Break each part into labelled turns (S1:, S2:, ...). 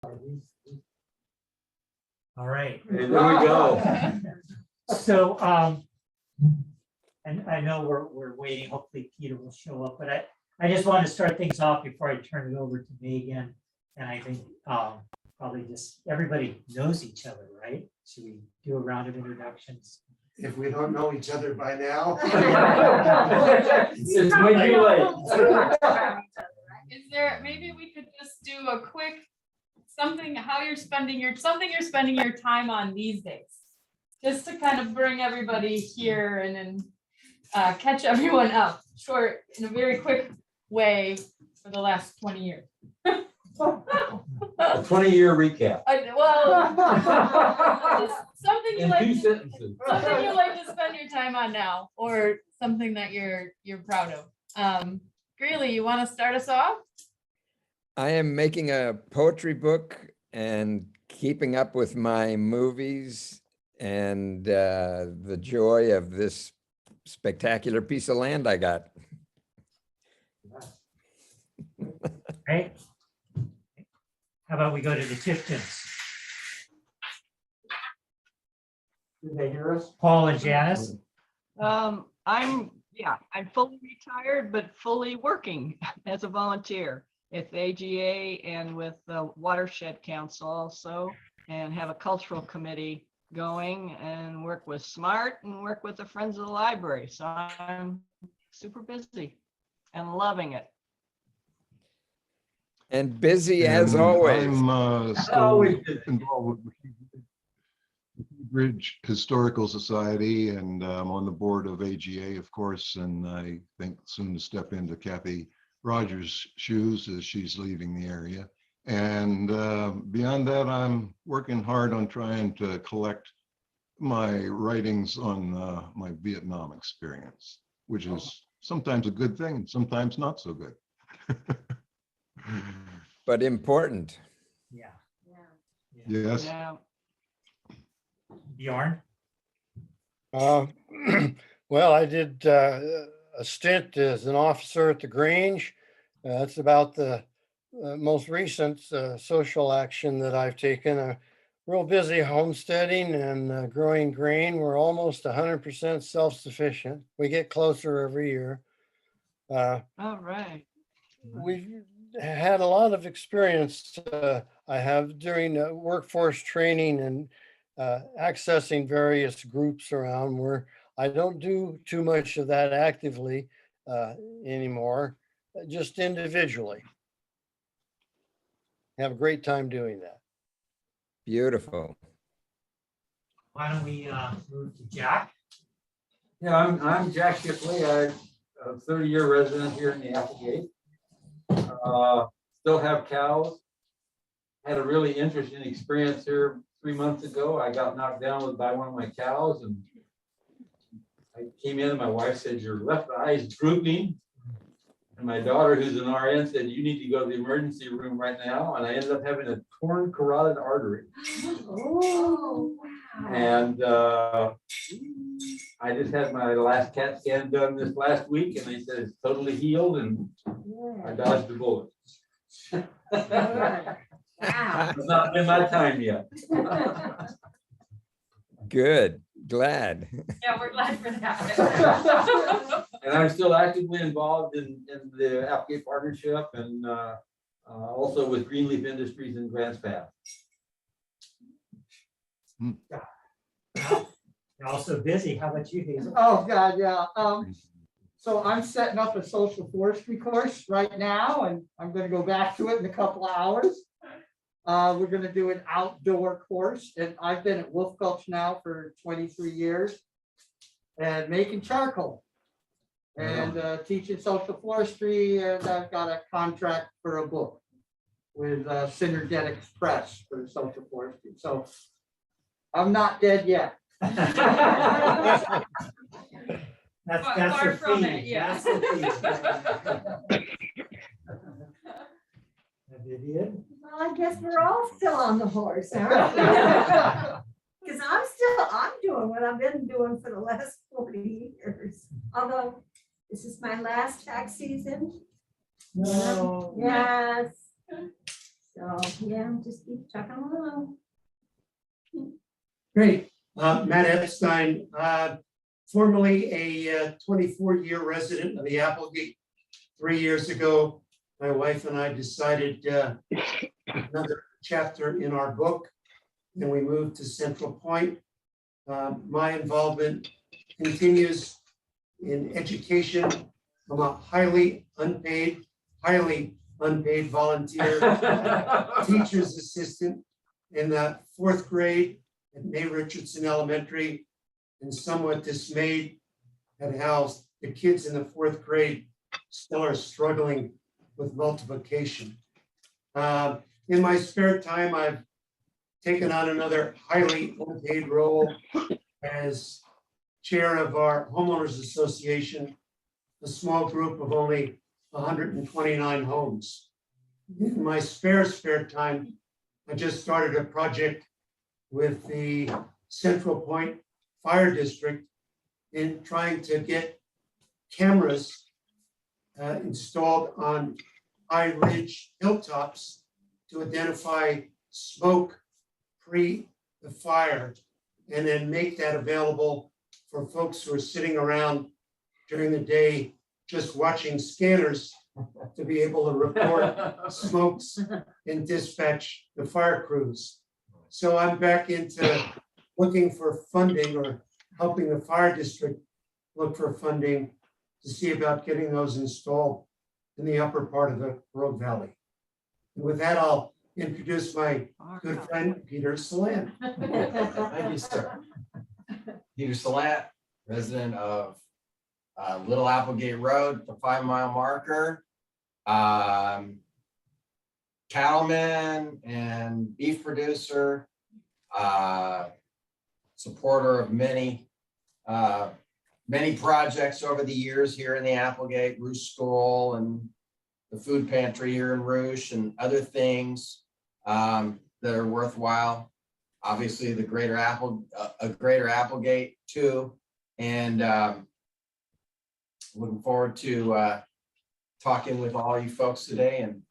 S1: All right.
S2: And there we go.
S1: So, and I know we're waiting, hopefully Peter will show up, but I just want to start things off before I turn it over to Megan. And I think probably just everybody knows each other, right? Should we do a round of introductions?
S3: If we don't know each other by now.
S2: It's way too late.
S4: Is there, maybe we could just do a quick something, how you're spending your, something you're spending your time on these days? Just to kind of bring everybody here and then catch everyone up short in a very quick way for the last 20 years.
S2: A 20-year recap.
S4: Well, just something you
S2: In
S4: like,
S2: 2 sentences.
S4: something you like to spend your time on now, or something that you're proud of. Greeley, you want to start us off?
S5: I am making a poetry book and keeping up with my movies and the joy of this spectacular piece of land I got.
S1: Right? How about we go to the Tiptons?
S3: Did they hear us?
S1: Paul and Janice?
S6: I'm fully retired, but fully working as a volunteer at the AGA and with the Watershed Council also, and have a cultural committee going and work with SMART and work with the Friends of the Library. So I'm super busy and loving it.
S5: And busy as
S7: And
S5: always.
S7: I'm still
S2: Always.
S7: involved with the Bridge Historical Society, and I'm on the board of AGA, of course, and I think soon to step into Kathy Rogers' shoes as she's leaving the area. And beyond that, I'm working hard on trying to collect my writings on my Vietnam experience, which is sometimes a good thing and sometimes not so good.
S5: But important.
S1: Yeah.
S7: Yes.
S6: Yeah.
S1: Bjorn?
S8: Well, I did a stint as an officer at the Grange. That's about the most recent social action that I've taken. A real busy homesteading and growing grain. We're almost 100% self-sufficient. We get closer every year.
S6: All right.
S8: We've had a lot of experience I have during workforce training and accessing various groups around where I don't do too much of that actively anymore, just individually. Have a great time doing that.
S5: Beautiful.
S1: Why don't we move to Jack?
S2: Yeah, I'm Jack Shipley. I'm a 30-year resident here in the Applegate. Still have cows. Had a really interesting experience here 3 months ago. I got knocked down by one of my cows, and I came in and my wife said, "Your left eye is drooping." And my daughter, who's an RN, said, "You need to go to the emergency room right now." And I ended up having a torn carotid artery.
S4: Oh, wow.
S2: And I just had my last CAT scan done this last week, and they said it's totally healed, and I dodged the bullet.
S4: Wow.
S2: It's not been my time yet.
S5: Good. Glad.
S4: Yeah, we're glad for that.
S2: And I'm still actively involved in the Applegate Partnership, and also with Greenleaf Industries in Grants Pass.
S1: You're also busy. How about you, Hazel?
S3: Oh, God, yeah. So I'm setting up a social forestry course right now, and I'm gonna go back to it in a couple of hours. We're gonna do an outdoor course, and I've been at Wolf Gulch now for 23 years and making charcoal and teaching social forestry, and I've got a contract for a book with Synergetics Press for social forestry. So I'm not dead yet.
S1: That's
S4: Far
S1: your
S4: from
S1: feed.
S4: it, yeah.
S1: That's the feed. Vivian?
S9: Well, I guess we're all still on the horse, aren't we? Because I'm doing what I've been doing for the last 40 years. Although this is my last tax season.
S1: No.
S9: Yes. So, yeah, just keep chucking along.
S10: Great. Matt Epstein, formerly a 24-year resident of the Applegate. 3 years ago, my wife and I decided another chapter in our book, and we moved to Central Point. My involvement continues in education. I'm a highly unpaid volunteer teacher's assistant in the 4th grade at May Richardson Elementary, and somewhat dismayed at how the kids in the 4th grade still are struggling with multiplication. In my spare time, I've taken on another highly unpaid role as chair of our homeowners association, a small group of only 129 homes. In my spare time, I just started a project with the Central Point Fire District in trying to get cameras installed on high ridge hilltops to identify smoke pre the fire, and then make that available for folks who are sitting around during the day just watching scanners to be able to report smokes and dispatch the fire crews. So I'm back into looking for funding, or helping the fire district look for funding to see about getting those installed in the upper part of the Rogue Valley. And with that, I'll introduce my good friend, Peter Salant.
S11: Thank you, sir. Peter Salant, resident of Little Applegate Road, the 5-mile marker. Cattleman and beef producer, supporter of many projects over the years here in the Applegate, Roosh School and the food pantry here in Roosh, and other things that are worthwhile. Obviously, the A Greater Applegate too, and looking forward to talking with all you folks today and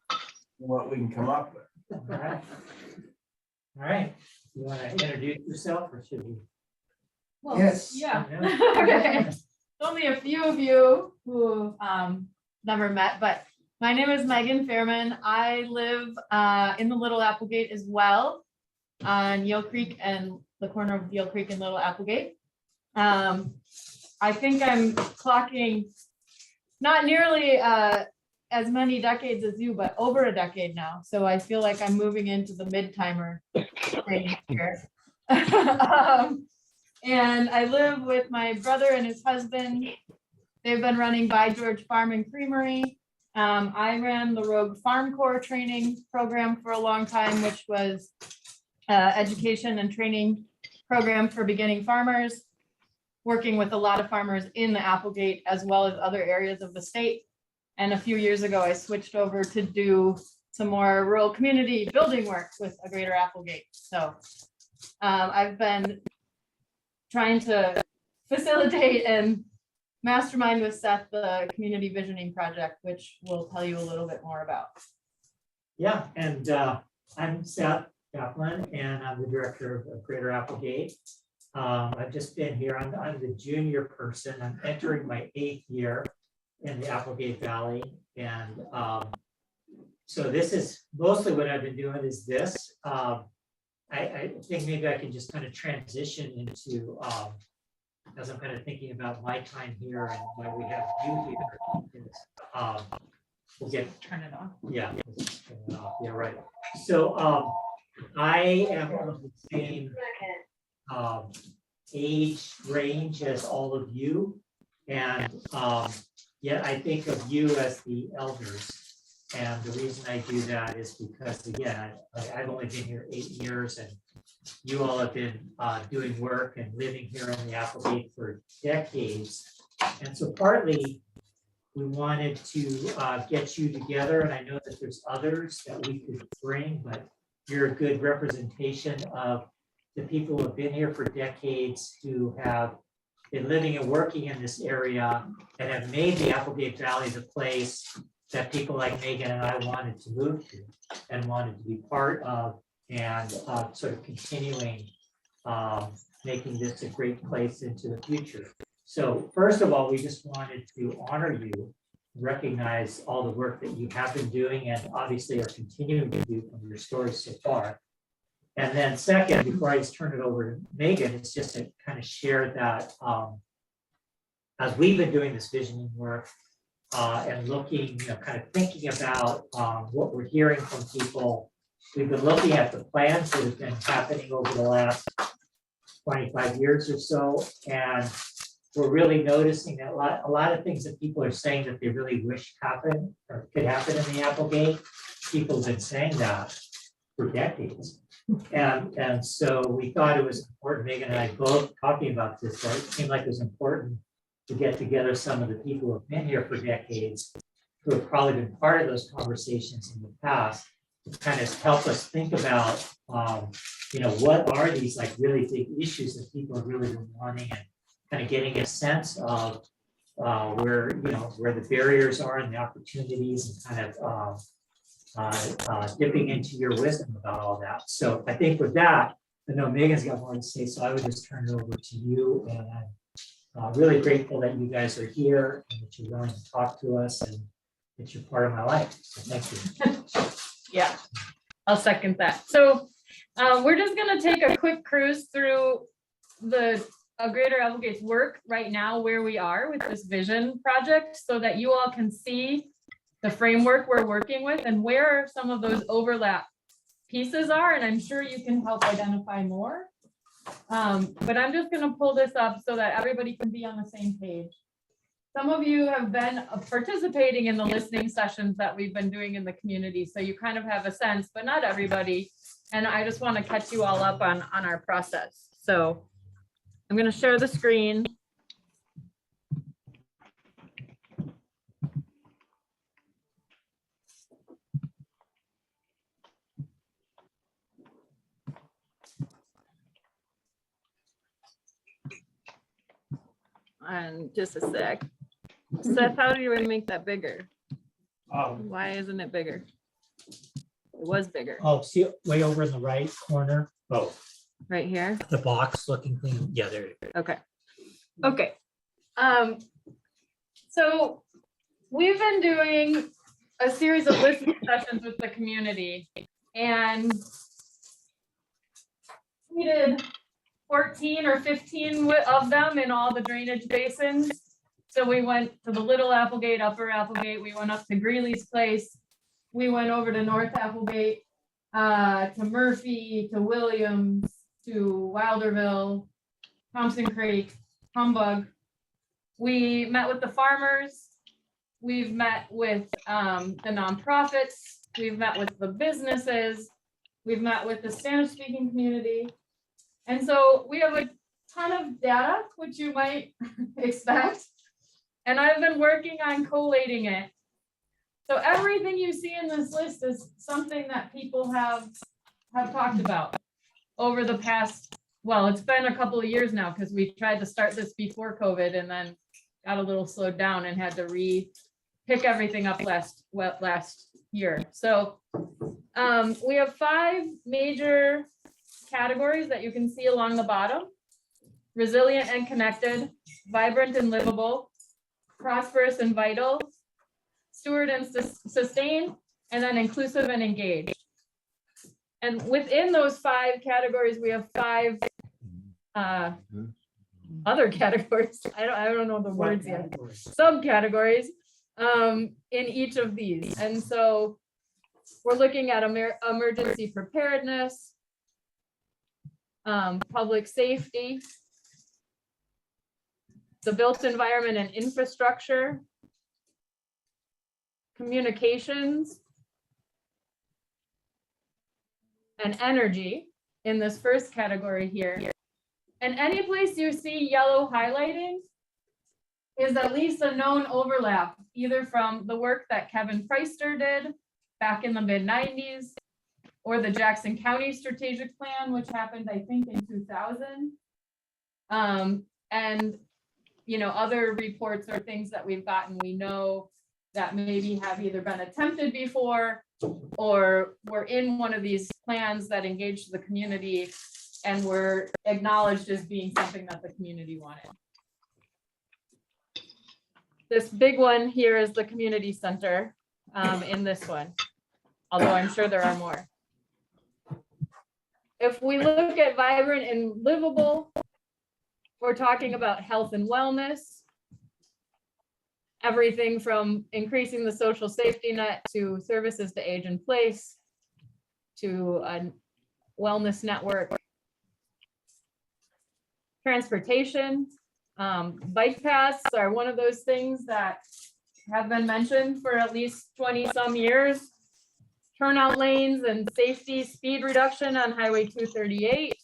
S11: what we can come up with.
S1: All right. All right. You want to introduce yourself, or should we?
S4: Well,
S10: Yes.
S4: Yeah. Okay. There's only a few of you who never met, but my name is Megan Fairman. I live in the Little Applegate as well, on Yale Creek and the corner of Yale Creek and Little Applegate. I think I'm clocking not nearly as many decades as you, but over a decade now. So I feel like I'm moving into the mid-timer range here. And I live with my brother and his husband. They've been running By George Farm and Creamery. I ran the Rogue Farm Corps training program for a long time, which was education and training program for beginning farmers, working with a lot of farmers in the Applegate as well as other areas of the state. And a few years ago, I switched over to do some more rural community building work with A Greater Applegate. So I've been trying to facilitate and mastermind with Seth the community visioning project, which we'll tell you a little bit more about.
S1: Yeah, and I'm Seth Kaplan, and I'm the director of Greater Applegate. I've just been here. I'm the junior person. I'm entering my 8th year in the Applegate Valley, and so this is mostly what I've been doing is this. I think maybe I can just kind of transition into, as I'm kind of thinking about my time here and why we have you here. We'll get,
S4: Turn it on.
S1: yeah, yeah, right. So I am of the same age range as all of you, and yet I think of you as the elders. And the reason I do that is because, again, I've only been here 8 years, and you all have been doing work and living here in the Applegate for decades. And so partly we wanted to get you together, and I know that there's others that we could bring, but you're a good representation of the people who have been here for decades, who have been living and working in this area, and have made the Applegate Valley the place that people like Megan and I wanted to move to and wanted to be part of, and sort of continuing making this a great place into the future. So first of all, we just wanted to honor you, recognize all the work that you have been doing and obviously are continuing to do from your stories so far. And then second, before I just turn it over to Megan, it's just to kind of share that as we've been doing this visioning work and looking, kind of thinking about what we're hearing from people, we've been looking at the plans that have been happening over the last 25 years or so. And we're really noticing that a lot of things that people are saying that they really wish happen or could happen in the Applegate, people have been saying that for decades. And so we thought it was important, Megan and I both talking about this, so it seemed like it was important to get together some of the people who have been here for decades, who have probably been part of those conversations in the past, to kind of help us think about, what are these like really big issues that people have really been wanting, and kind of getting a sense of where the barriers are and the opportunities, and kind of dipping into your wisdom about all that. So I think with that, I know Megan's got more to say, so I would just turn it over to you. And I'm really grateful that you guys are here and that you're willing to talk to us and that you're part of my life. So thank you.
S4: Yeah, I'll second that. So we're just gonna take a quick cruise through the A Greater Applegate's work right now, where we are with this vision project, so that you all can see the framework we're working with and where some of those overlap pieces are. And I'm sure you can help identify more. But I'm just gonna pull this up so that everybody can be on the same page. Some of you have been participating in the listening sessions that we've been doing in the community, so you kind of have a sense, but not everybody. And I just want to catch you all up on our process. So I'm going to share the screen. And just a sec. Seth, how do you make that bigger? Why isn't it bigger? It was bigger.
S1: Oh, see way over in the right corner. Oh,
S4: Right here.
S1: the box looking thing. Yeah, there you go.
S4: Okay. Okay. So we've been doing a series of listening sessions with the community, and we did 14 or 15 of them in all the drainage basins. So we went to the Little Applegate, Upper Applegate, we went up to Greeley's Place, we went over to North Applegate, to Murphy, to Williams, to Wilderville, Thompson Creek, Humbug. We met with the farmers, we've met with the nonprofits, we've met with the businesses, we've met with the Spanish-speaking community. And so we have a ton of data, which you might expect. And I've been working on collating it. So everything you see in this list is something that people have talked about over the past, well, it's been a couple of years now, because we tried to start this before COVID and then got a little slowed down and had to pick everything up last year. So we have 5 major categories that you can see along the bottom: resilient and connected, vibrant and livable, prosperous and vital, steward and sustain, and then inclusive and engaged. And within those 5 categories, we have 5 other categories. I don't know the words yet. Subcategories in each of these. And so we're looking at emergency preparedness, public safety, the built environment and infrastructure, communications, and energy in this first category here. And any place you see yellow highlighting is at least a known overlap, either from the work that Kevin Preister did back in the mid-90s, or the Jackson County Strategic Plan, which happened, I think, in 2000. And other reports or things that we've gotten. We know that maybe have either been attempted before or were in one of these plans that engaged the community and were acknowledged as being something that the community wanted. This big one here is the community center in this one, although I'm sure there are more. If we look at vibrant and livable, we're talking about health and wellness. Everything from increasing the social safety net to services to age in place to a wellness network. Transportation, bike paths are one of those things that have been mentioned for at least 20 some years. Turnout lanes and safety speed reduction on Highway 238,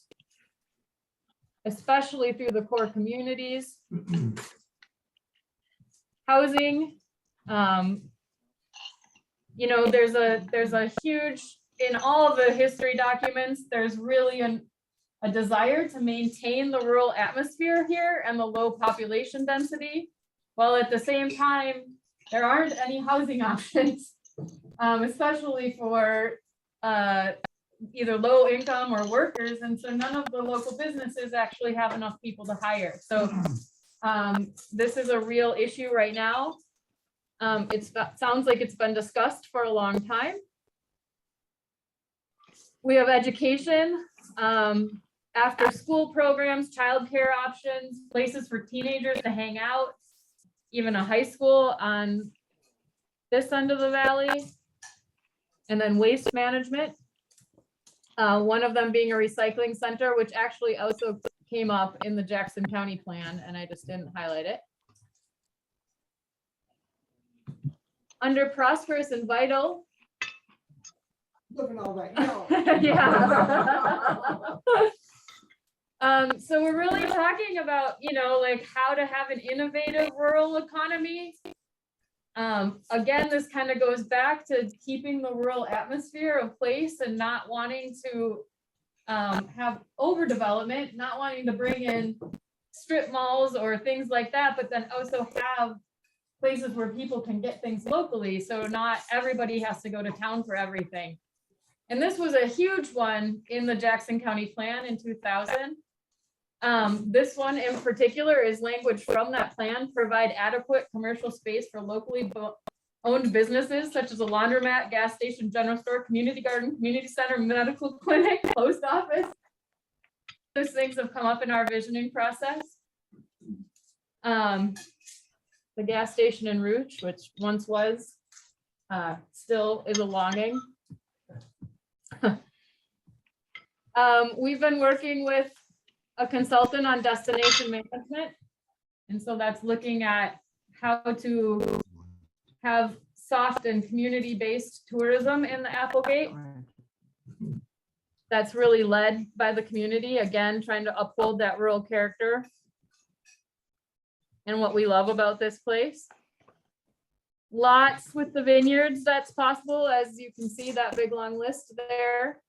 S4: especially through the core communities. Housing, you know, there's a huge, in all of the history documents, there's really a desire to maintain the rural atmosphere here and the low population density, while at the same time, there aren't any housing options, especially for either low income or workers. And so none of the local businesses actually have enough people to hire. So this is a real issue right now. It sounds like it's been discussed for a long time. We have education, after school programs, childcare options, places for teenagers to hang out, even a high school on this end of the valley. And then waste management. One of them being a recycling center, which actually also came up in the Jackson County plan, and I just didn't highlight it. Under prosperous and vital.
S3: Look at all that yellow.
S4: Yeah. So we're really talking about, you know, like how to have an innovative rural economy. Again, this kind of goes back to keeping the rural atmosphere of place and not wanting to have overdevelopment, not wanting to bring in strip malls or things like that, but then also have places where people can get things locally. So not everybody has to go to town for everything. And this was a huge one in the Jackson County plan in 2000. This one in particular is language from that plan: provide adequate commercial space for locally owned businesses such as a laundromat, gas station, general store, community garden, community center, medical clinic, post office. Those things have come up in our visioning process. The gas station in Rouge, which once was, still is a longing. We've been working with a consultant on destination management. And so that's looking at how to have soft and community-based tourism in the Applegate. That's really led by the community, again, trying to uphold that rural character and what we love about this place. Lots with the vineyards, that's possible. As you can see, that big long list there.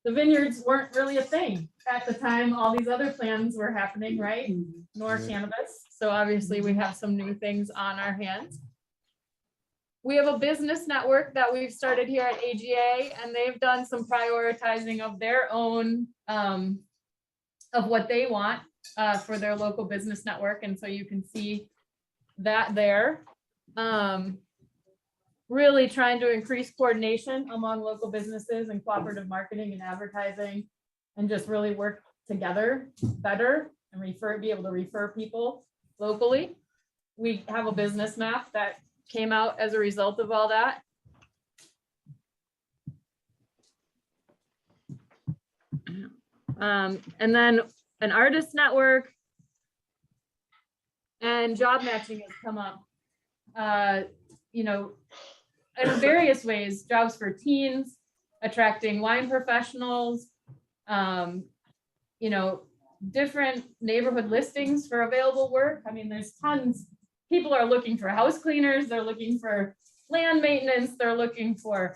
S4: The vineyards weren't really a thing at the time all these other plans were happening, right? Nor cannabis. So obviously we have some new things on our hands. We have a business network that we've started here at AGA, and they've done some prioritizing of their own, of what they want for their local business network. And so you can see that there. Really trying to increase coordination among local businesses and cooperative marketing and advertising, and just really work together better and be able to refer people locally. We have a business map that came out as a result of all that. And then an artist network and job matching has come up. You know, in various ways, jobs for teens, attracting wine professionals, you know, different neighborhood listings for available work. I mean, there's tons. People are looking for house cleaners, they're looking for land maintenance, they're looking for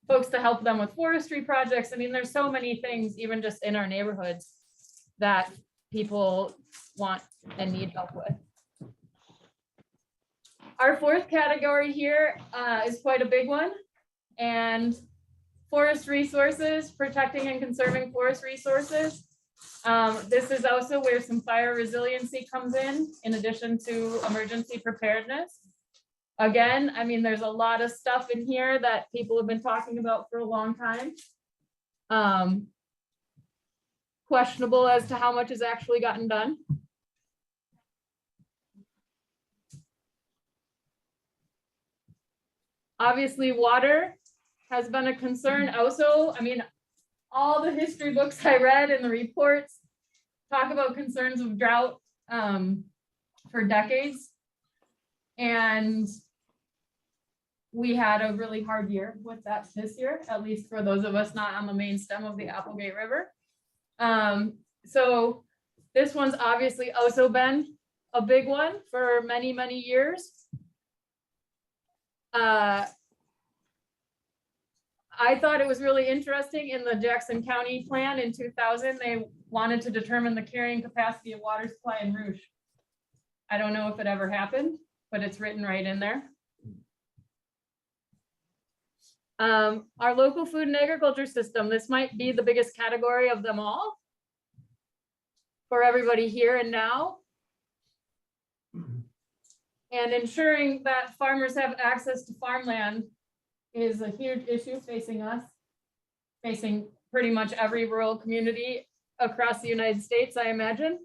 S4: folks to help them with forestry projects. I mean, there's so many things, even just in our neighborhoods, that people want and need help with. Our fourth category here is quite a big one. And forest resources, protecting and conserving forest resources. This is also where some fire resiliency comes in addition to emergency preparedness. Again, I mean, there's a lot of stuff in here that people have been talking about for a long time. Questionable as to how much has actually gotten done. Obviously, water has been a concern also. I mean, all the history books I read and the reports talk about concerns of drought for decades. And we had a really hard year with that this year, at least for those of us not on the main stem of the Applegate River. So this one's obviously also been a big one for many, many years. I thought it was really interesting in the Jackson County plan in 2000, they wanted to determine the carrying capacity of water supply in Rouge. I don't know if it ever happened, but it's written right in there. Our local food and agriculture system, this might be the biggest category of them all for everybody here and now. And ensuring that farmers have access to farmland is a huge issue facing us, facing pretty much every rural community across the United States, I imagine.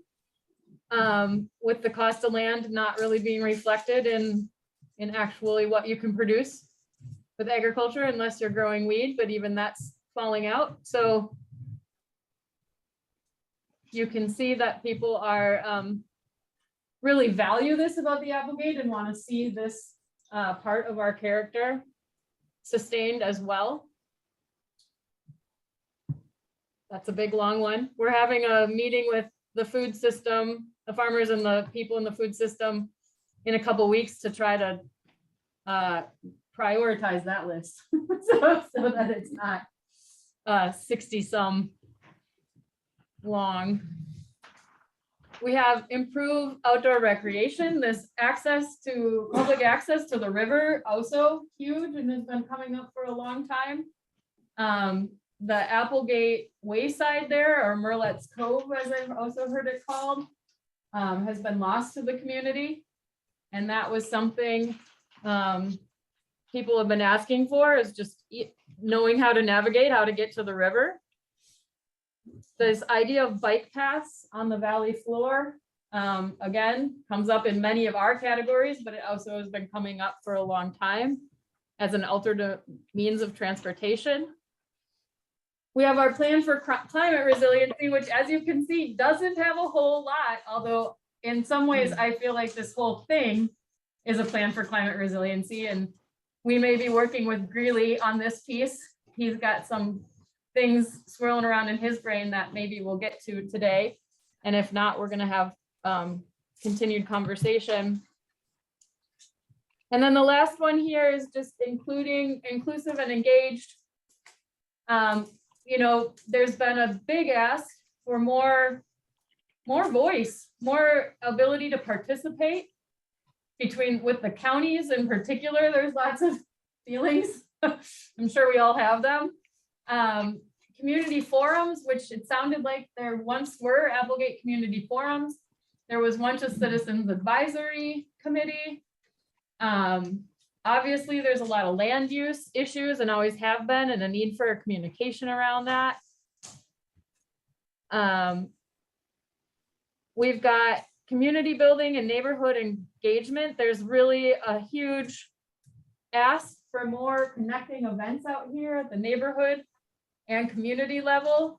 S4: With the cost of land not really being reflected in actually what you can produce with agriculture, unless you're growing weed, but even that's falling out. So you can see that people are really value this about the Applegate and want to see this part of our character sustained as well. That's a big long one. We're having a meeting with the food system, the farmers and the people in the food system in a couple weeks to try to prioritize that list so that it's not 60 some long. We have improved outdoor recreation. This public access to the river, also huge and has been coming up for a long time. The Applegate Wayside there, or Merlet's Cove, as I've also heard it called, has been lost to the community. And that was something people have been asking for, is just knowing how to navigate, how to get to the river. This idea of bike paths on the valley floor, again, comes up in many of our categories, but it also has been coming up for a long time as an alternate means of transportation. We have our plan for climate resiliency, which, as you can see, doesn't have a whole lot, although in some ways I feel like this whole thing is a plan for climate resiliency, and we may be working with Greeley on this piece. He's got some things swirling around in his brain that maybe we'll get to today. And if not, we're going to have continued conversation. And then the last one here is just inclusive and engaged. You know, there's been a big ask for more voice, more ability to participate with the counties in particular. There's lots of feelings. I'm sure we all have them. Community forums, which it sounded like there once were Applegate community forums. There was once a citizens advisory committee. Obviously, there's a lot of land use issues and always have been, and a need for communication around that. We've got community building and neighborhood engagement. There's really a huge ask for more connecting events out here at the neighborhood and community level.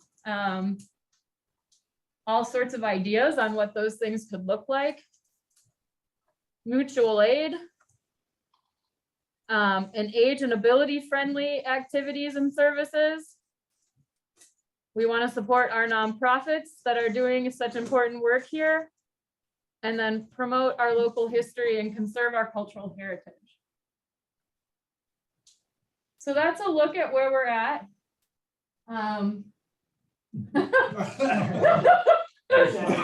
S4: All sorts of ideas on what those things could look like. Mutual aid. And age and ability friendly activities and services. We want to support our nonprofits that are doing such important work here, and then promote our local history and conserve our cultural heritage. So that's a look at where we're at.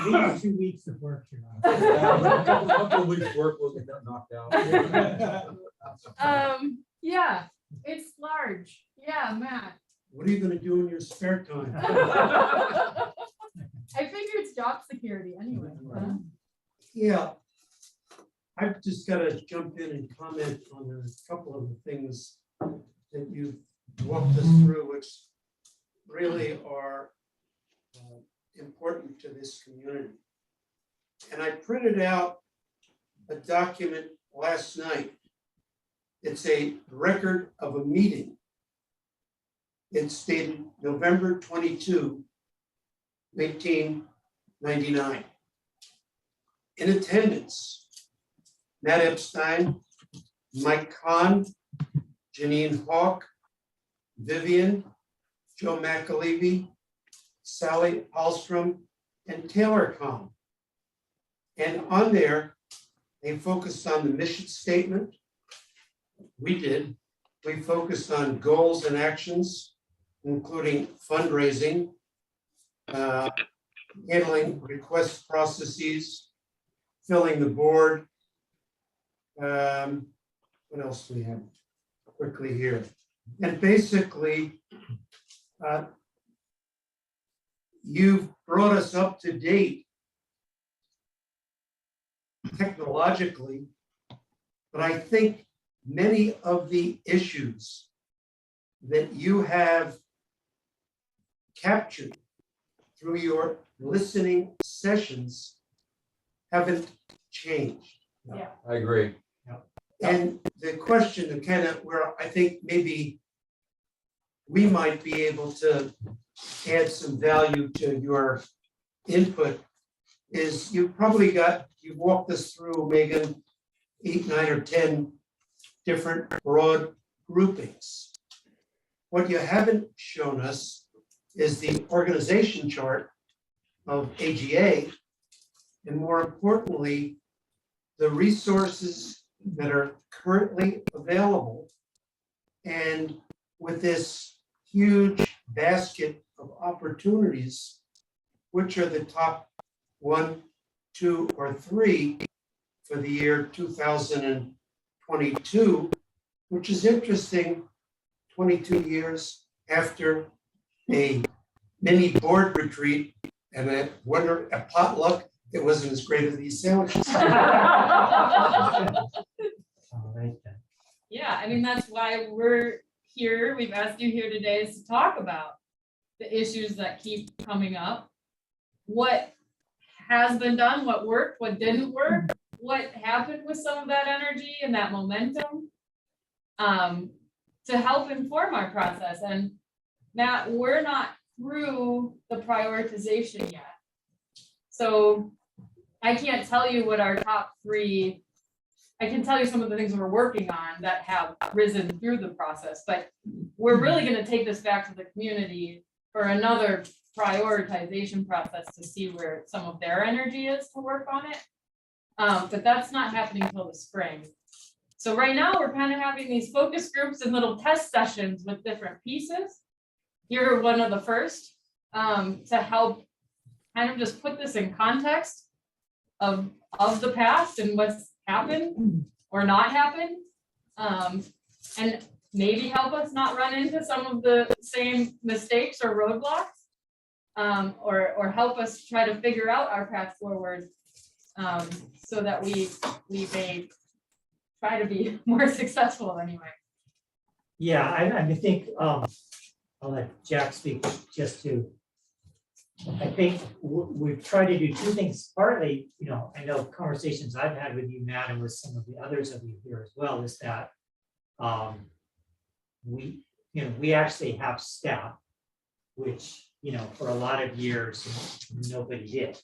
S1: At least 2 weeks of work, you're on.
S2: A couple of weeks' work will get that knocked out.
S4: Yeah, it's large. Yeah, Matt.
S10: What are you gonna do in your spare time?
S4: I figure it's job security anyway. huh?
S10: Yeah. I've just gotta jump in and comment on a couple of the things that you've walked us through, which really are important to this community. And I printed out a document last night. It's a record of a meeting. It's dated November 22, 1999. In attendance, Matt Epstein, Mike Kahn, Janine Hawk, Vivian, Joe McAlevey, Sally Alstrom, and Taylor Kahn. And on there, they focused on the mission statement. We did. We focused on goals and actions, including fundraising, handling request processes, filling the board. What else do we have quickly here? And basically, you've brought us up to date technologically, but I think many of the issues that you have captured through your listening sessions haven't changed.
S4: Yeah.
S2: I agree.
S10: And the question that kind of where I think maybe we might be able to add some value to your input is you've walked us through, Megan, 8, 9, or 10 different broad groupings. What you haven't shown us is the organization chart of AGA, and more importantly, the resources that are currently available. And with this huge basket of opportunities, which are the top 1, 2, or 3 for the year 2022, which is interesting, 22 years after a mini board retreat and a potluck that wasn't as great as these sandwiches.
S1: All right then.
S4: Yeah, I mean, that's why we're here. We've asked you here today is to talk about the issues that keep coming up. What has been done, what worked, what didn't work, what happened with some of that energy and that momentum, to help inform our process. And Matt, we're not through the prioritization yet. So I can't tell you what our top 3, I can tell you some of the things we're working on that have risen through the process, but we're really going to take this back to the community for another prioritization process to see where some of their energy is to work on it. But that's not happening until the spring. So right now we're kind of having these focus groups and little test sessions with different pieces. You're one of the first to help kind of just put this in context of the past and what's happened or not happened, and maybe help us not run into some of the same mistakes or roadblocks, or help us try to figure out our path forward, so that we may try to be more successful anyway.
S1: Yeah, I think, I'll let Jack speak just to, I think we've tried to do 2 things. Partly, I know conversations I've had with you, Matt, and with some of the others of you here as well, is that we actually have staff, which, for a lot of years, nobody did,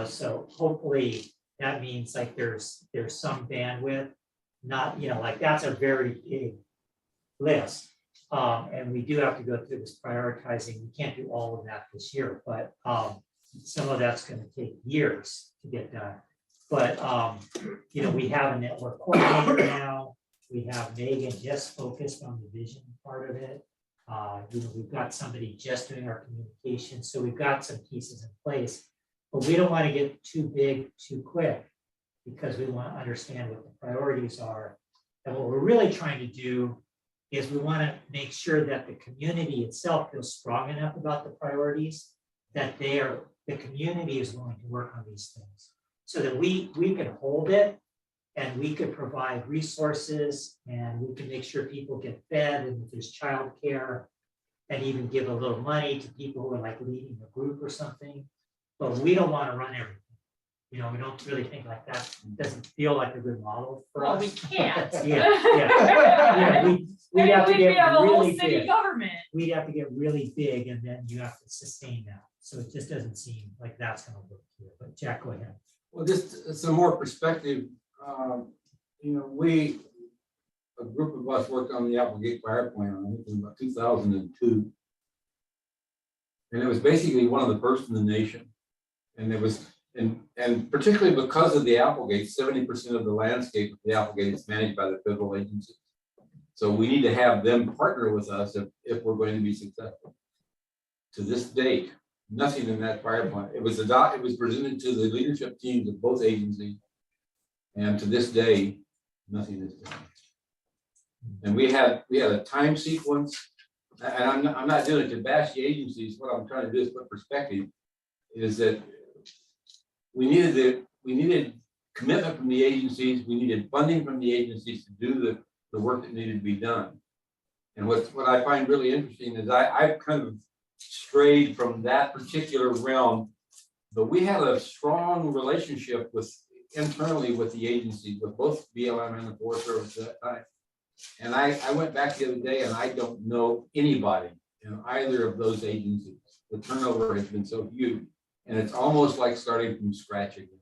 S1: so hopefully that means like there's some bandwidth, not, like that's a very big list. And we do have to go through this prioritizing. We can't do all of that this year, but some of that's going to take years to get done. But we have a network coordinator now. We have Megan just focused on the vision part of it. We've got somebody just doing our communication. So we've got some pieces in place. but we don't want to get too big too quick because we want to understand what the priorities are. And what we're really trying to do is we want to make sure that the community itself feels strong enough about the priorities, that the community is willing to work on these things, so that we can hold it and we could provide resources and we can make sure people get fed and if there's childcare, and even give a little money to people who are like leading a group or something. But we don't want to run everything. You know, we don't really think like that. Doesn't feel like a good model for
S4: Well,
S1: us.
S4: we can't.
S1: Yeah, we'd have to
S4: We'd
S1: get
S4: have a whole
S1: really
S4: city
S1: big.
S4: government.
S1: We'd have to get really big and then you have to sustain that. So it just doesn't seem like that's gonna work here. But Jack, go ahead.
S2: Well, just some more perspective. You know, a group of us worked on the Applegate Fire Plan, I think in about 2002. And it was basically one of the first in the nation. And it was, and particularly because of the Applegate, 70% of the landscape of the Applegate is managed by the federal agencies. So we need to have them partner with us if we're going to be successful. To this date, nothing in that fire plan. It was presented to the leadership teams of both agencies. And to this day, nothing is done. And we had a time sequence, and I'm not doing it to bash the agencies. What I'm trying to do is put perspective, is that we needed commitment from the agencies, we needed funding from the agencies to do the work that needed to be done. And what I find really interesting is I've kind of strayed from that particular realm, but we had a strong relationship internally with the agencies, with both BLM and the Forest Service at that time. And I went back the other day and I don't know anybody in either of those agencies. The turnover has been so huge and it's almost like starting from scratch again.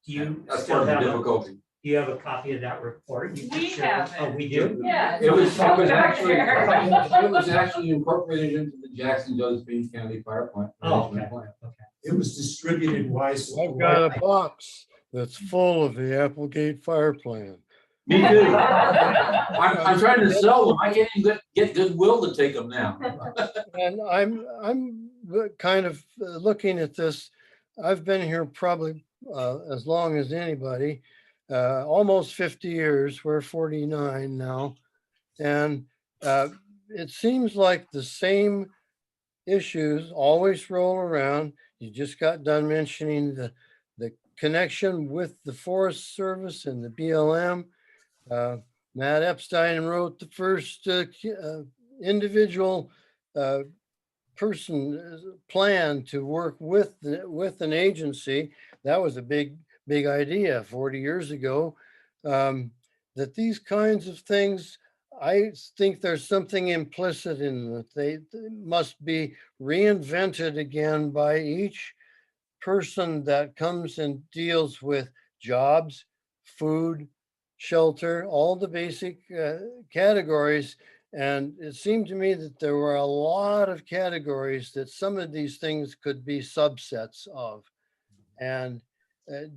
S1: Do you
S2: That's
S1: still
S2: part of
S1: have
S2: the
S1: a,
S2: difficulty.
S1: do you have a copy of that report? You can
S4: We
S1: share?
S4: have
S1: Oh,
S4: it.
S1: we do?
S4: Yeah.
S2: It was
S4: There.
S2: actually incorporated into the Jackson-Josephine County Fire Plant.
S1: Oh,
S2: Management
S1: okay.
S2: Plan.
S10: It was distributed wisely.
S8: I've got a box that's full of the Applegate Fire Plan.
S2: Me too. I'm trying to sell them. I can't even get Goodwill to take them now.
S8: And I'm kind of looking at this. I've been here probably as long as anybody, almost 50 years. We're 49 now. And it seems like the same issues always roll around. You just got done mentioning the connection with the Forest Service and the BLM. Matt Epstein wrote the first individual person plan to work with an agency. That was a big idea 40 years ago. That these kinds of things, I think there's something implicit in that they must be reinvented again by each person that comes and deals with jobs, food, shelter, all the basic categories. And it seemed to me that there were a lot of categories that some of these things could be subsets of, and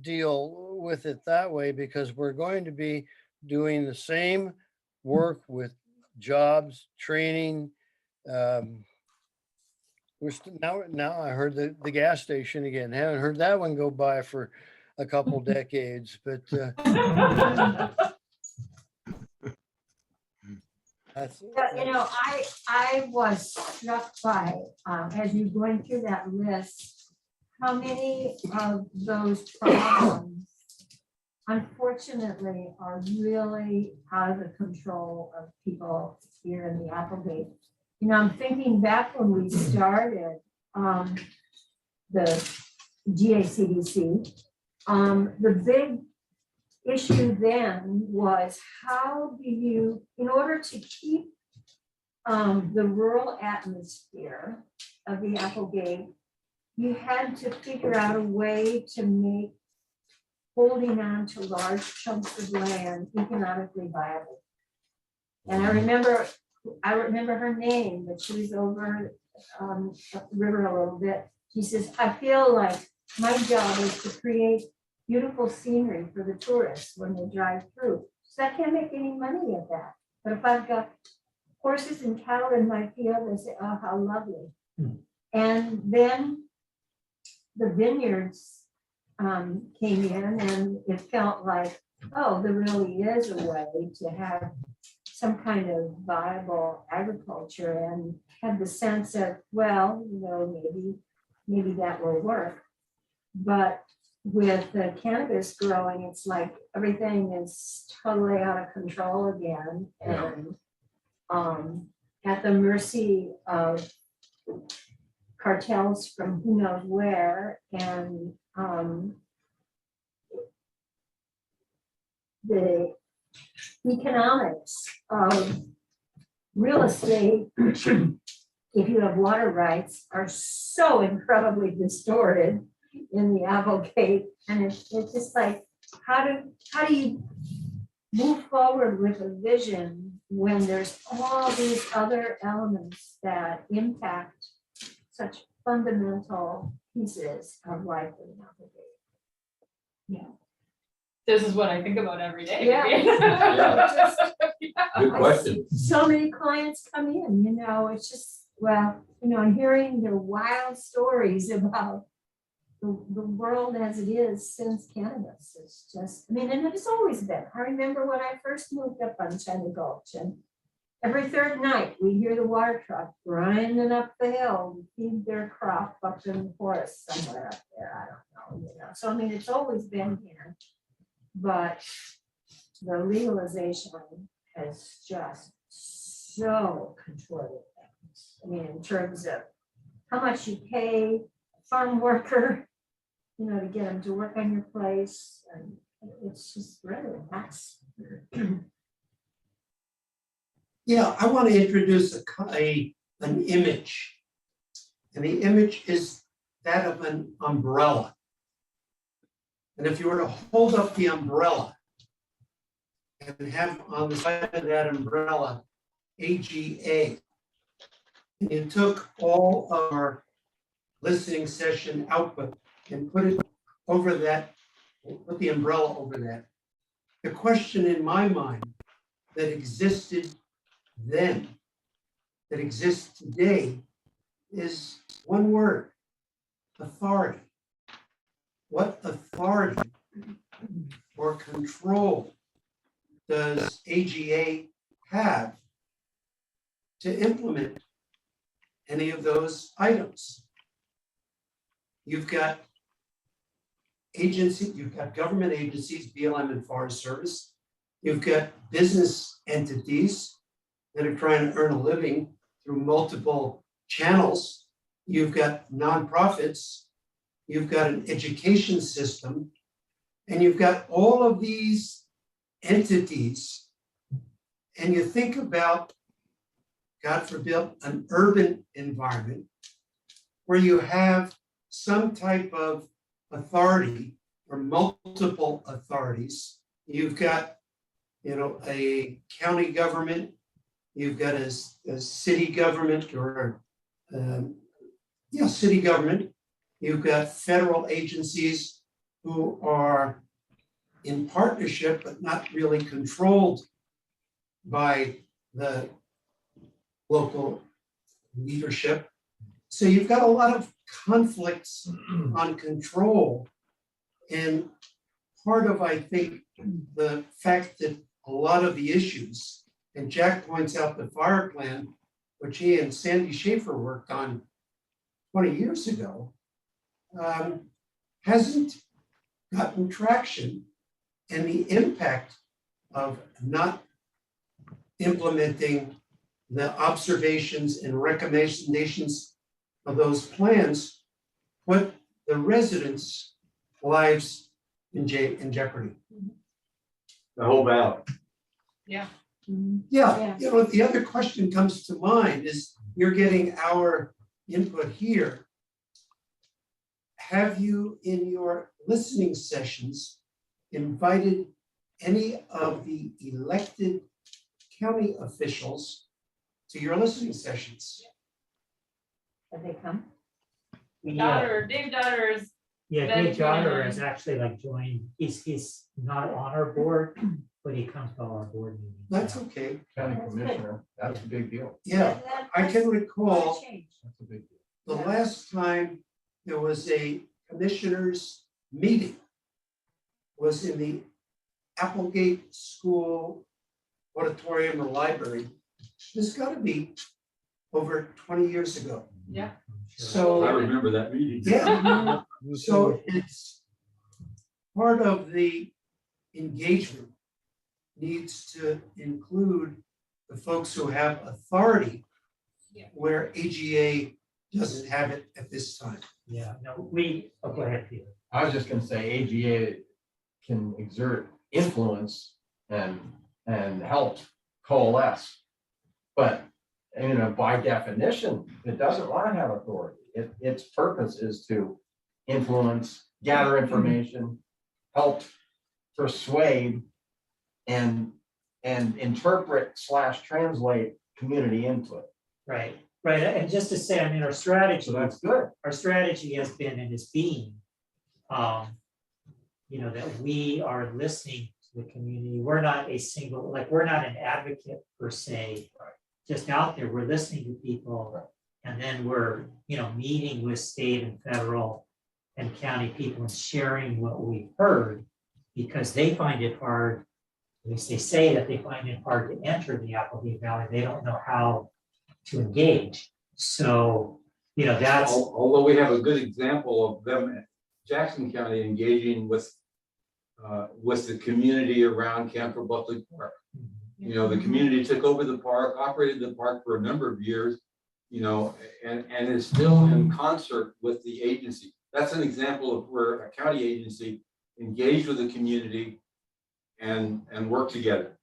S8: deal with it that way, because we're going to be doing the same work with jobs, training. Now I heard the gas station again. Haven't heard that one go by for a couple decades, but that's,
S9: You know, I was struck by, as you're going through that list, how many of those problems, unfortunately, are really out of the control of people here in the Applegate. You know, I'm thinking back when we started the GACDC, the big issue then was how do you, in order to keep the rural atmosphere of the Applegate, you had to figure out a way to make holding on to large chunks of land economically viable. And I remember her name, but she was over up the river a little bit. She says, I feel like my job is to create beautiful scenery for the tourists when they drive through. So I can't make any money at that. But if I've got horses and cattle in my field, they say, oh, how lovely. And then the vineyards came in, and it felt like, oh, there really is a way to have some kind of viable agriculture, and had the sense of, well, maybe that will work. But with the cannabis growing, it's like everything is totally out of control again, and at the mercy of cartels from who knows where, and the economics of real estate, if you have water rights, are so incredibly distorted in the Applegate. And it's just like, how do you move forward with a vision when there's all these other elements that impact such fundamental pieces of life in the Applegate? Yeah.
S4: This is what I think about every day.
S9: Yeah.
S4: maybe.
S2: Good question.
S9: So many clients come in, it's just, well, I'm hearing their wild stories about the world as it is since cannabis. It's just, and it's always been. I remember when I first moved up on China Gulch, and every third night we hear the water truck grinding up the hill to feed their crop up in the forest somewhere up there. I don't know. So, it's always been here. But the legalization has just so controlled things. In terms of how much you pay a farm worker, to get them to work on your place, and it's just really nuts.
S10: Yeah, I want to introduce an image. And the image is that of an umbrella. And if you were to hold up the umbrella and have on the side of that umbrella AGA, and you took all of our listening session output and put it over that, put the umbrella over that, the question in my mind that existed then, that exists today, is one word: authority. What authority or control does AGA have to implement any of those items? You've got government agencies, BLM and Forest Service. You've got business entities that are trying to earn a living through multiple channels. You've got nonprofits. You've got an education system, and you've got all of these entities. And you think about, God forbid, an urban environment where you have some type of authority or multiple authorities. You've got, a county government. You've got a city government or city government. You've got federal agencies who are in partnership, but not really controlled by the local leadership. So you've got a lot of conflicts on control. And part of, I think, the fact that a lot of the issues, and Jack points out the fire plan, which he and Sandy Schaefer worked on 20 years ago, hasn't gotten traction, and the impact of not implementing the observations and recommendations of those plans put the residents' lives in jeopardy.
S2: The whole valley.
S4: Yeah.
S10: Yeah, the other question comes to mind is, you're getting our input here. Have you, in your listening sessions, invited any of the elected county officials to your listening sessions?
S9: Have they come?
S4: Dave Daughter's.
S1: Yeah,
S4: Then
S1: Dave Daughter
S4: join.
S1: has actually joined, he's not on our board, but he comes to all our board meetings.
S10: That's okay.
S9: County commissioner,
S2: that's a big deal.
S10: Yeah, I can recall
S9: Change.
S2: That's a big deal.
S10: the last time there was a commissioners meeting was in the Applegate School auditorium or library. This got to be over 20 years ago.
S4: Yeah.
S10: So,
S2: I remember that meeting.
S10: yeah, so it's part of the engagement needs to include the folks who have authority
S4: Yeah.
S10: where AGA doesn't have it at this time.
S1: Yeah, no, go ahead, Peter.
S11: I was just gonna say AGA can exert influence and help coalesce. But, you know, by definition, it doesn't want to have authority. Its purpose is to influence, gather information, help persuade and interpret / translate community input.
S1: Right, right, and just to say, I mean, our
S11: So
S1: strategy,
S11: that's good.
S1: our strategy has been and is being, you know, that we are listening to the community. We're not a single, like, we're not an advocate per se, just out there. We're listening to people. And then we're, you know, meeting with state and federal and county people and sharing what we've heard, because they find it hard, at least they say that they find it hard to enter the Applegate Valley. They don't know how to engage. So, you know, that's,
S2: Although we have a good example of them at Jackson County engaging with the community around Campo Buckley Park. You know, the community took over the park, operated the park for a number of years, you know, and is still in concert with the agency. That's an example of where a county agency engaged with the community and worked together.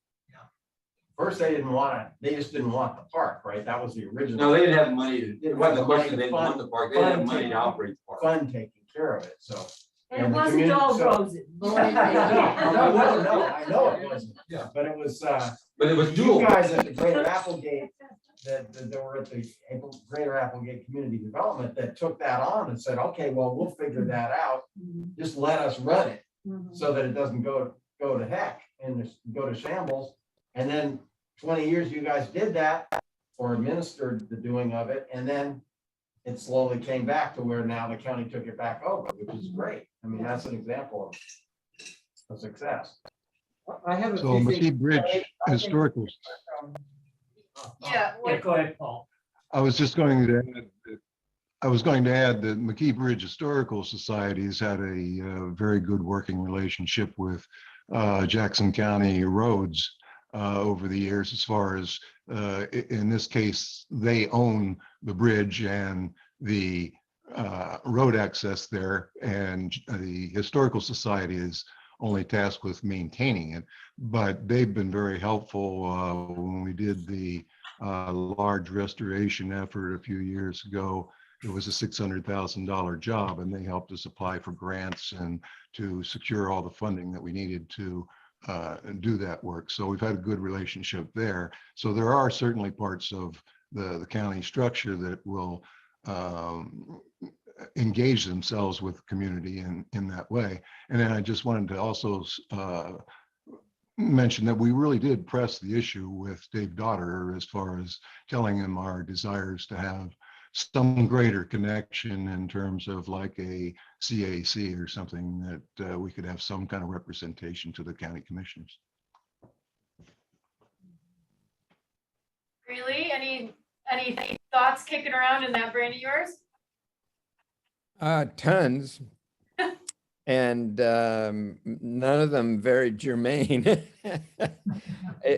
S11: First, they just didn't want the park, right? That was the original.
S2: No, they didn't have money. It wasn't the question, they didn't want the park. They didn't have money to
S11: fund-
S2: operate the park.
S11: Fund taking care of it, so.
S9: And it
S11: And the
S9: wasn't
S11: community-
S9: all
S11: so-
S9: roses. believe me.
S11: No, I know it wasn't.
S2: Yeah.
S11: But it was,
S2: But it was
S11: you
S2: dual.
S11: guys at the Greater Applegate, that were at the Greater Applegate Community Development that took that on and said, okay, well, we'll figure that out. Just let us run it
S9: Mhm.
S11: so that it doesn't go to heck and just go to shambles. And then 20 years you guys did that or administered the doing of it. And then it slowly came back to where now the county took it back over, which is great. I mean, that's an example of success.
S3: I have a
S7: So
S3: few things.
S7: McKee Bridge Historical,
S4: Yeah,
S1: yeah, go ahead, Paul.
S7: I was just going to add, that McKee Bridge Historical Society has had a very good working relationship with Jackson County Roads over the years, as far as, in this case, they own the bridge and the road access there, and the Historical Society is only tasked with maintaining it. But they've been very helpful when we did the large restoration effort a few years ago. It was a $600,000 job, and they helped us apply for grants and to secure all the funding that we needed to do that work. So we've had a good relationship there. So there are certainly parts of the county structure that will engage themselves with the community in that way. And then I just wanted to also mention that we really did press the issue with Dave Daughter as far as telling him our desires to have some greater connection in terms of like a CAC or something, that we could have some kind of representation to the county commissioners.
S4: really? Any thoughts kicking around in that brain of yours?
S5: Tons. And none of them very germane.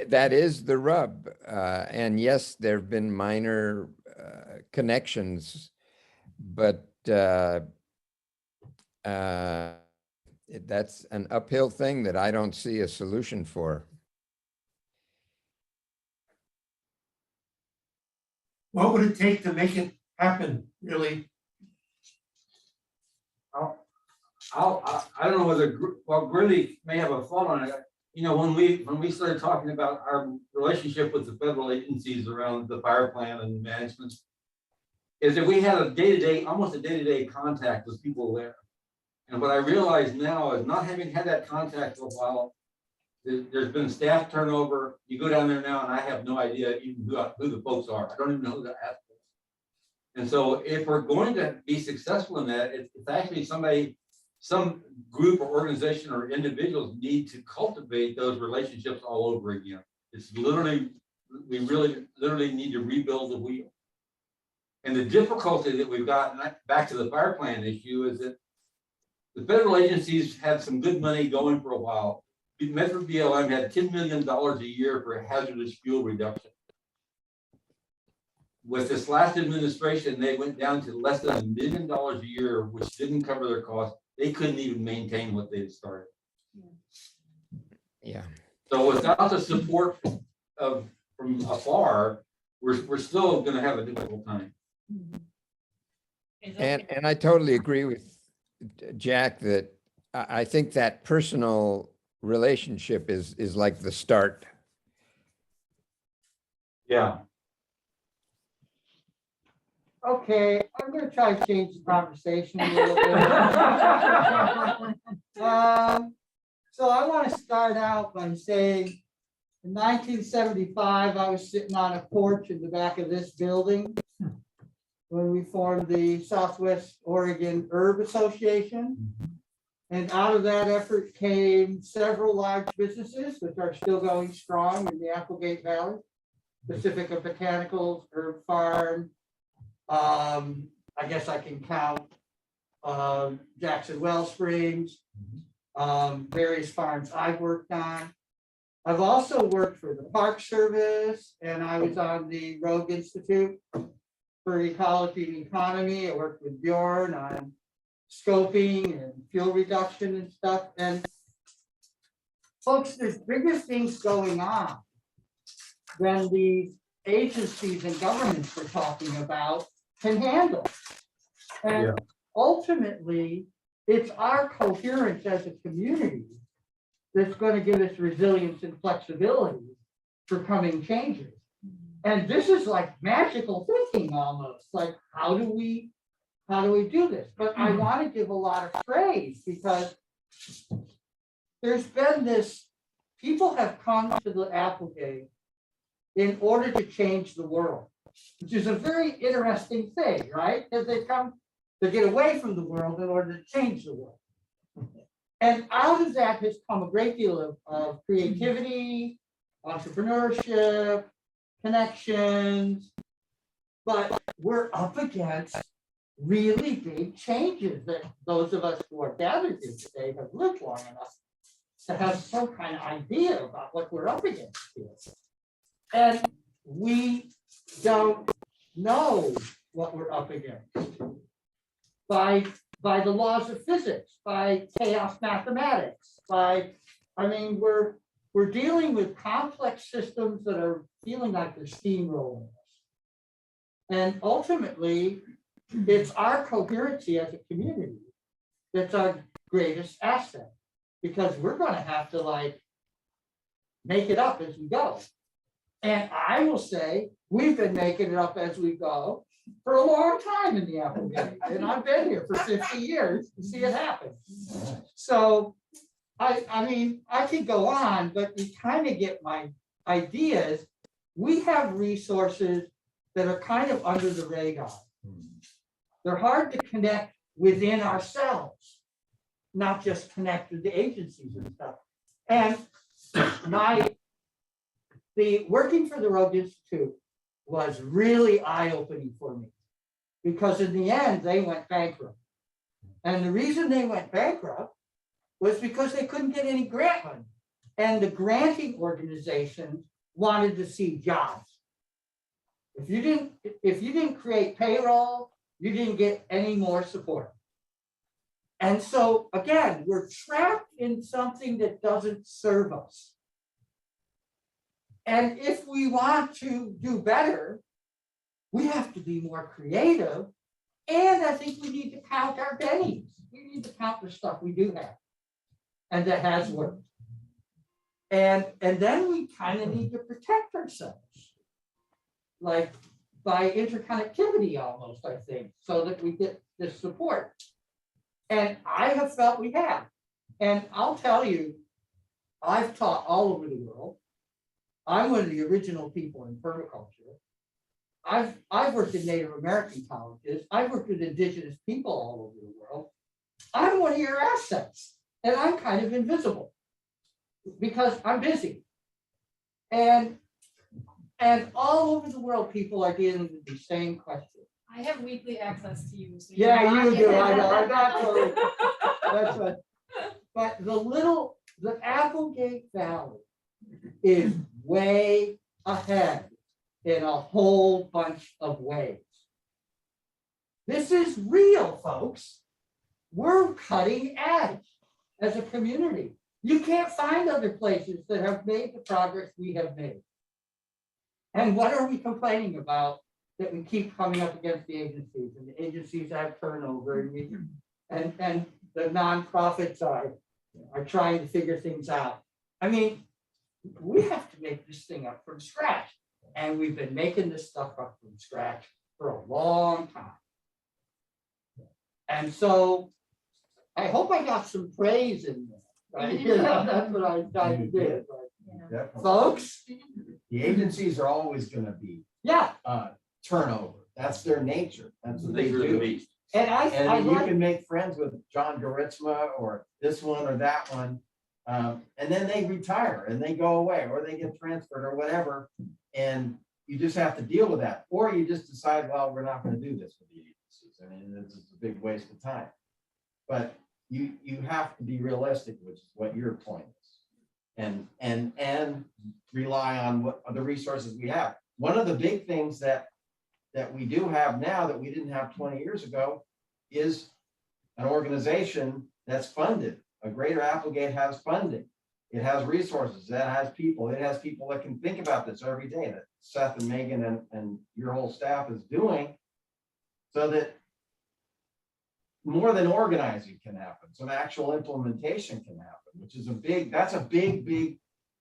S5: That is the rub. And yes, there have been minor connections, but that's an uphill thing that I don't see a solution for.
S10: What would it take to make it happen, really?
S2: I don't know whether, well, Grilly may have a thought on it. You know, when we started talking about our relationship with the federal agencies around the fire plan and management, is that we had a day-to-day, almost a day-to-day contact with people there. And what I realize now is, not having had that contact for a while, there's been staff turnover. You go down there now and I have no idea even who the folks are. I don't even know who to ask. And so if we're going to be successful in that, it's actually some group or organization or individuals need to cultivate those relationships all over again. It's literally, we really literally need to rebuild the wheel. And the difficulty that we've got, and back to the fire plan issue, is that the federal agencies had some good money going for a while. Metro BLM had $10 million a year for hazardous fuel reduction. With this last administration, they went down to less than $1 million a year, which didn't cover their costs. They couldn't even maintain what they had started.
S5: Yeah.
S2: So without the support from afar, we're still going to have a difficult time.
S5: And I totally agree with Jack that I think that personal relationship is like the start.
S2: Yeah.
S3: Okay, I'm gonna try to change the conversation a little bit. So I want to start out by saying, in 1975, I was sitting on a porch in the back of this building when we formed the Southwest Oregon Herb Association. And out of that effort came several large businesses, which are still going strong in the Applegate Valley. Pacifica Botanicals, Herb Farm. I guess I can count Jackson Wellsprings, various farms I've worked on. I've also worked for the Park Service, and I was on the Rogue Institute for Ecology and Economy. I worked with Bjorn on scoping and fuel reduction and stuff. And folks, there's bigger things going on than the agencies and governments we're talking about can handle. And ultimately, it's our coherence as a community that's going to give us resilience and flexibility for coming changes. And this is like magical thinking almost, like how do we do this? But I want to give a lot of praise because there's been this, people have come to the Applegate in order to change the world, which is a very interesting thing, right? Because they come to get away from the world in order to change the world. And out of that has come a great deal of creativity, entrepreneurship, connections, but we're up against really big changes that those of us who are gathered here today have lived long enough to have some kind of idea about what we're up against here. And we don't know what we're up against by the laws of physics, by chaos mathematics, we're dealing with complex systems that are feeling like they're steamrolling us. And ultimately, it's our coherency as a community that's our greatest asset, because we're going to have to make it up as we go. And I will say, we've been making it up as we go for a long time in the Applegate. And I've been here for 50 years to see it happen. So, I mean, I could go on, but you kind of get my ideas. We have resources that are kind of under the radar. They're hard to connect within ourselves, not just connect with the agencies and stuff. And the working for the Rogue Institute was really eye-opening for me, because in the end, they went bankrupt. And the reason they went bankrupt was because they couldn't get any grant money. And the granting organizations wanted to see jobs. If you didn't create payroll, you didn't get any more support. And so again, we're trapped in something that doesn't serve us. And if we want to do better, we have to be more creative. And I think we need to count our pennies. We need to count the stuff we do have and that has worked. And then we kind of need to protect ourselves, like by interconnectivity almost, I think, so that we get this support. And I have felt we have. And I'll tell you, I've taught all over the world. I'm one of the original people in permaculture. I've worked in Native American colleges. I've worked with indigenous people all over the world. I'm one of your assets, and I'm kind of invisible because I'm busy. And all over the world, people are dealing with the same question.
S4: I have weekly access to you. So you're
S3: Yeah,
S4: not-
S3: you do. I know. I'm not totally. That's right. But the Applegate Valley is way ahead in a whole bunch of ways. This is real, folks. We're cutting edge as a community. You can't find other places that have made the progress we have made. And what are we complaining about that we keep coming up against the agencies, and the agencies have turnover, and the nonprofits are trying to figure things out. I mean, we have to make this thing up from scratch, and we've been making this stuff up from scratch for a long time. And so I hope I got some praise in there, right? You know, that's what I tried to do. But folks,
S11: The agencies are always gonna be
S3: yeah,
S11: turnover. That's their nature. That's what they
S2: Bigger the
S11: do.
S2: beast.
S3: and I
S11: And you
S3: like,
S11: can make friends with John Goritzma or this one or that one. And then they retire and they go away or they get transferred or whatever. And you just have to deal with that. Or you just decide, well, we're not going to do this with the agencies. I mean, it's a big waste of time. But you have to be realistic, which is what your point is. And rely on what the resources we have. One of the big things that we do have now that we didn't have 20 years ago is an organization that's funded. A Greater Applegate has funding. It has resources, it has people that can think about this every day that Seth and Megan and your whole staff is doing so that more than organizing can happen, some actual implementation can happen, which is that's a big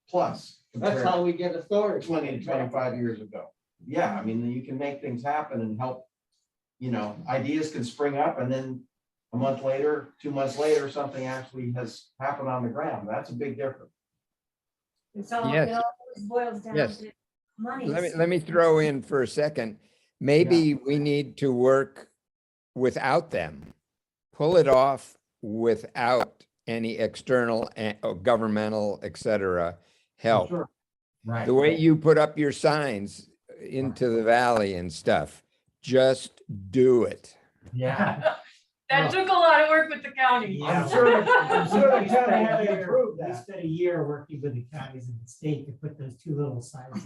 S11: plus.
S3: that's how we get authority.
S11: 20 to 25 years ago. Yeah, I mean, you can make things happen and help, ideas can spring up and then a month later, 2 months later, something actually has happened on the ground. That's a big difference.
S9: It's all,
S5: Yes.
S9: it all boils down
S5: Yes.
S9: to money.
S5: Let me throw in for a second. Maybe we need to work without them. Pull it off without any external or governmental, et cetera, help.
S11: Sure. Right.
S5: The way you put up your signs into the valley and stuff, just do it.
S11: Yeah.
S4: That took a lot of work with the county.
S1: Yeah.
S11: I'm sure the
S1: We
S11: county
S1: spent
S11: had
S1: a
S11: to
S1: year-
S11: improve
S1: We
S11: that.
S1: spent a year working with the counties and the state to put those two little signs.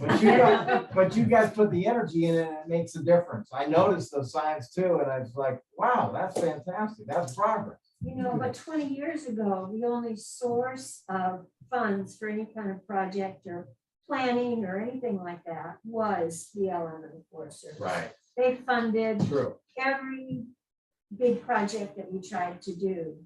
S11: But you guys put the energy in it and it makes a difference. I noticed those signs too, and I was like, wow, that's fantastic. That's progress.
S9: You know, but 20 years ago, the only source of funds for any kind of project or planning or anything like that was the LM and the Forest Service. They funded
S11: True.
S9: every big project that we tried to do.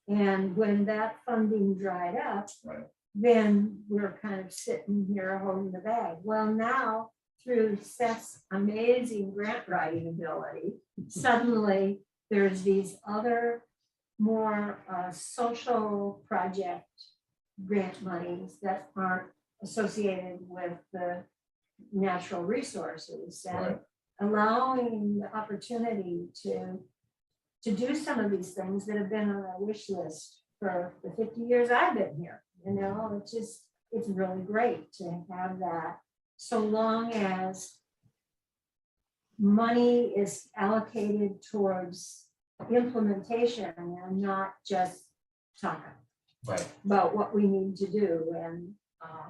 S9: And when that funding dried up,
S11: Right.
S9: then we're kind of sitting here holding the bag. Well, now through Seth's amazing grant writing ability, suddenly there's these other more social project grant monies that aren't associated with the natural resources and
S11: Right.
S9: allowing the opportunity to do some of these things that have been on our wish list for the 50 years I've been here. You know, it's really great to have that, so long as money is allocated towards implementation and not just talking
S11: Right.
S9: about what we need to do and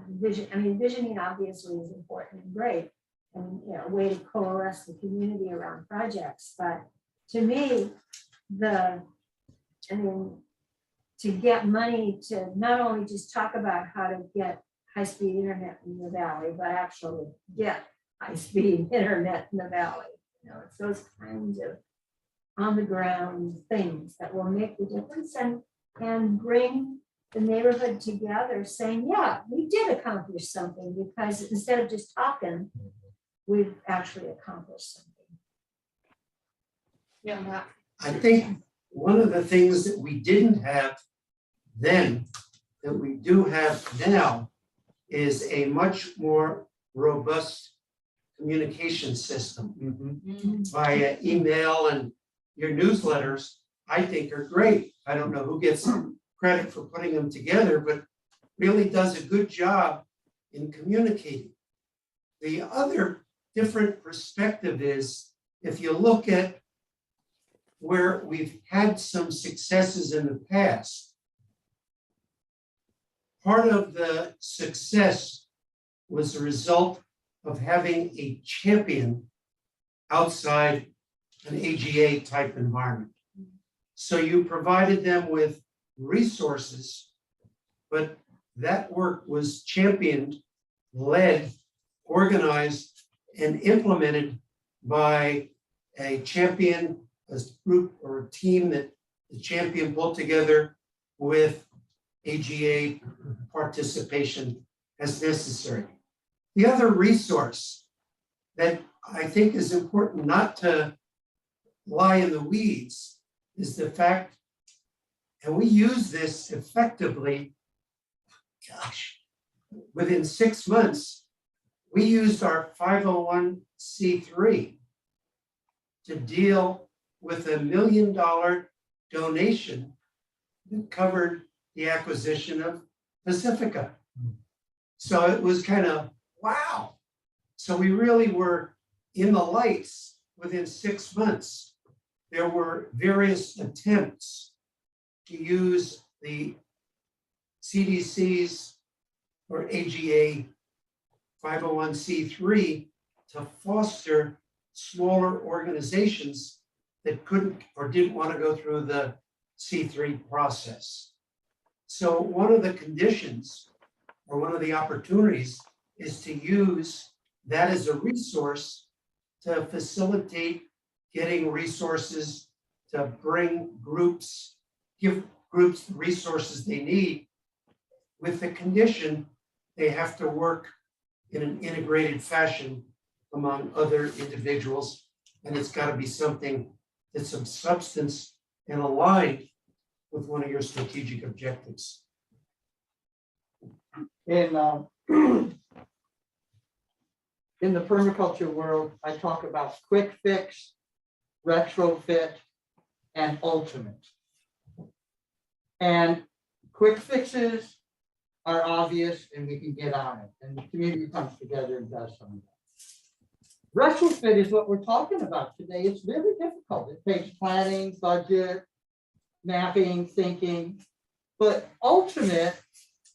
S9: vision. I mean, visioning obviously is important and great, and a way to coalesce the community around projects. But to me, to get money to not only just talk about how to get high-speed internet in the valley, but actually get high-speed internet in the valley. It's those kinds of on-the-ground things that will make the difference and bring the neighborhood together saying, yeah, we did accomplish something, because instead of just talking, we've actually accomplished something.
S4: Yeah, Matt.
S10: I think one of the things that we didn't have then that we do have now is a much more robust communication system
S3: Mhm.
S10: via email, and your newsletters, I think are great. I don't know who gets credit for putting them together, but really does a good job in communicating. The other different perspective is, if you look at where we've had some successes in the past, part of the success was a result of having a champion outside an AGA type environment. So you provided them with resources, but that work was championed, led, organized, and implemented by a champion, a group or a team that the champion pulled together with AGA participation as necessary. The other resource that I think is important not to lie in the weeds is the fact, and we use this effectively, gosh, within 6 months, we used our 501c3 to deal with $1 million donation that covered the acquisition of Pacifica. So it was kind of, wow. So we really were in the lights within 6 months. There were various attempts to use the CDC's or AGA 501c3 to foster smaller organizations that couldn't or didn't want to go through the C3 process. So one of the conditions or one of the opportunities is to use that as a resource to facilitate getting resources, to bring groups, give groups the resources they need, with the condition they have to work in an integrated fashion among other individuals. And it's got to be something that's of substance and aligned with one of your strategic objectives.
S3: In the permaculture world, I talk about quick fix, retrofit, and ultimate. And quick fixes are obvious and we can get on it, and the community comes together and does some of that. Retrofit is what we're talking about today. It's really difficult. It takes planning, budget, mapping, thinking, but ultimate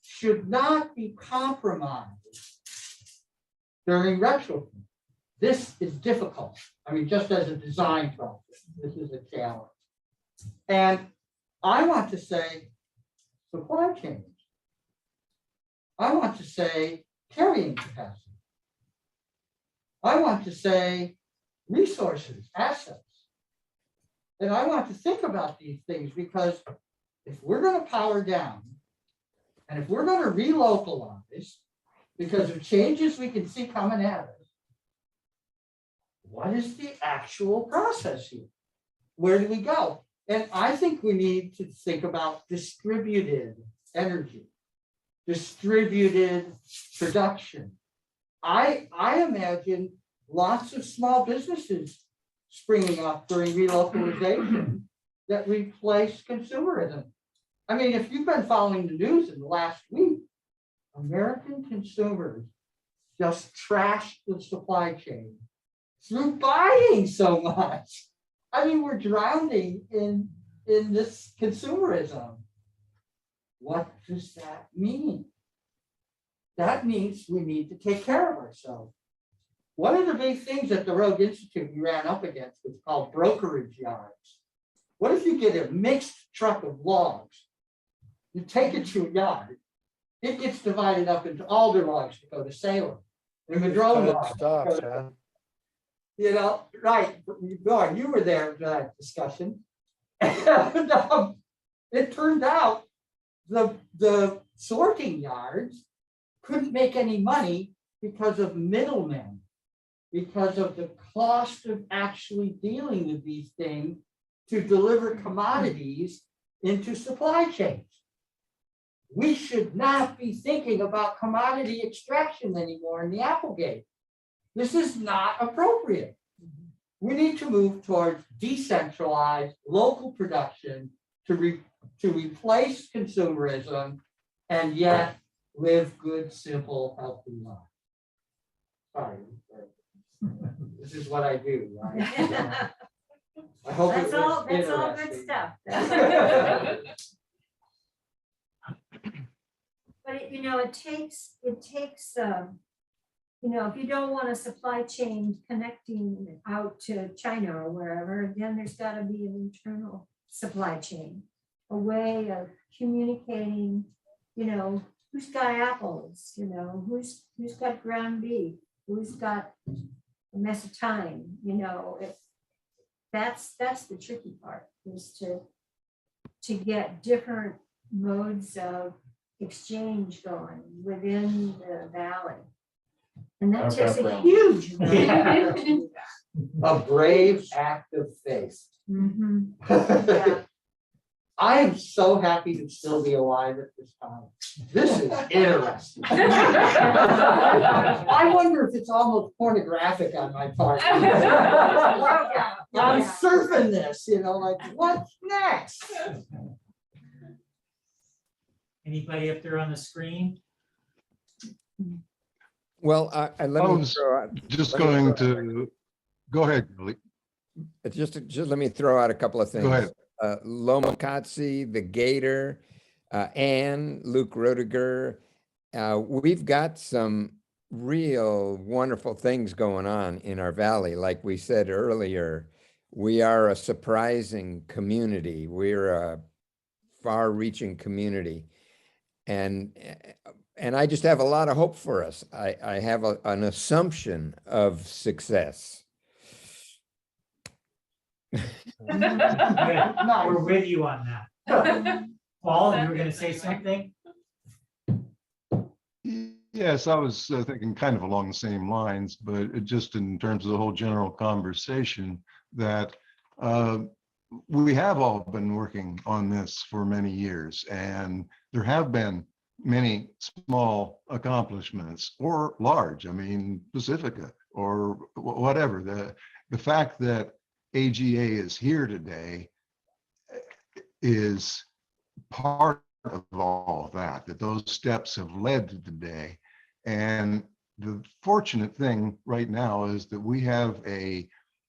S3: should not be compromised during retrofit. This is difficult. I mean, just as a design process, this is a challenge. And I want to say supply chain. I want to say carrying capacity. I want to say resources, assets. And I want to think about these things, because if we're going to power down and if we're going to relocalize because of changes we can see coming at us, what is the actual process here? Where do we go? And I think we need to think about distributed energy, distributed production. I imagine lots of small businesses springing up during relocalization that replace consumerism. I mean, if you've been following the news in the last week, American consumers just trashed the supply chain through buying so much. I mean, we're drowning in this consumerism. What does that mean? That means we need to take care of ourselves. One of the big things at the Rogue Institute we ran up against was called brokerage yards. What if you get a mixed truck of logs? You take it to a yard, it gets divided up into alder logs to go to Salem, and Madrone logs.
S8: Stops, huh?
S3: You know, right, Gordon, you were there for that discussion. And, it turned out the sorting yards couldn't make any money because of middlemen, because of the cost of actually dealing with these things to deliver commodities into supply chains. We should not be thinking about commodity extraction anymore in the Applegate. This is not appropriate. We need to move towards decentralized local production to replace consumerism and yet live good, simple, healthy lives. Sorry. This is what I do, right? I hope it
S9: That's all,
S3: was
S9: that's all good
S3: interesting.
S9: stuff. But it takes, if you don't want a supply chain connecting out to China or wherever, then there's gotta be an internal supply chain. A way of communicating, who's got apples, who's got ground beef, who's got a mess of thyme, that's the tricky part, is to get different modes of exchange going within the valley. And that takes a huge amount to do that.
S3: A brave act of faith.
S9: Mhm. Yeah.
S3: I am so happy to still be alive at this time. This is interesting. I wonder if it's almost pornographic on my part. I'm surfing this, like, what's next?
S1: Anybody up there on the screen?
S5: Well, let me
S7: was
S5: throw out,
S7: Just
S5: let me
S7: going
S5: throw-
S7: to, go ahead, Billy.
S5: just let me throw out a couple of things.
S7: Go ahead.
S5: Loma Katsi, the Gator, Ann, Luke Roediger. We've got some real wonderful things going on in our valley. Like we said earlier, we are a surprising community. We're a far-reaching community. And I just have a lot of hope for us. I have an assumption of success.
S1: Good. We're with you on that. Paul, you were gonna say something?
S7: Yes, I was thinking kind of along the same lines, but just in terms of the whole general conversation, that we have all been working on this for many years, and there have been many small accomplishments or large, Pacifica or whatever. The fact that AGA is here today is part of all of that those steps have led to today. And the fortunate thing right now is that we have a,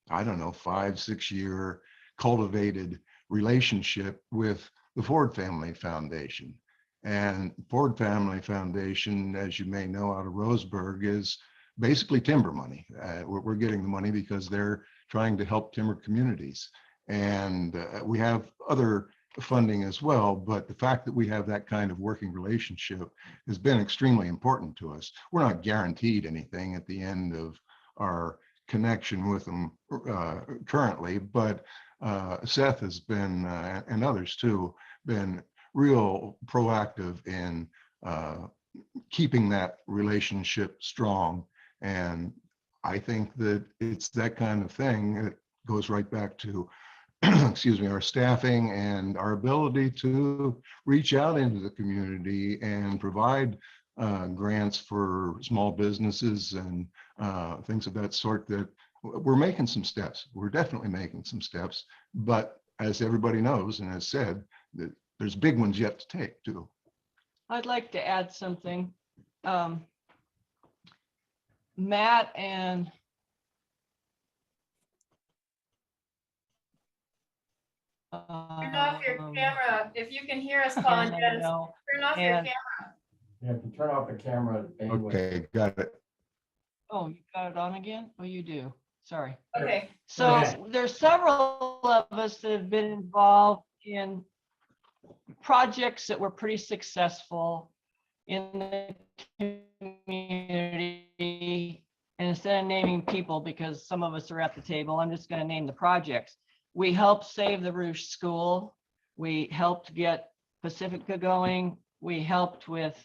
S7: 5-6 year cultivated relationship with the Ford Family Foundation. And Ford Family Foundation, as you may know, out of Roseburg, is basically timber money. We're getting the money because they're trying to help timber communities. And we have other funding as well, but the fact that we have that kind of working relationship has been extremely important to us. We're not guaranteed anything at the end of our connection with them currently, but Seth has been, and others too, been real proactive in keeping that relationship strong. And I think that it's that kind of thing that goes right back to our staffing and our ability to reach out into the community and provide grants for small businesses and things of that sort. That we're making some steps. We're definitely making some steps, but as everybody knows and has said, that there's big ones yet to take too.
S6: I'd like to add something. Matt and
S4: Turn off your camera. If you can hear us, Paul and
S6: I
S4: Dennis,
S6: know.
S4: turn off your
S6: And-
S4: camera.
S11: You have to turn off the camera.
S7: Okay, got it.
S6: Oh, you got it on again? Oh, you do. Sorry.
S4: Okay.
S6: So
S1: Okay.
S6: there's several of us that have been involved in projects that were pretty successful in the community. And instead of naming people, because some of us are at the table, I'm just going to name the projects. We helped save the Rouge School. We helped get Pacifica going. We helped with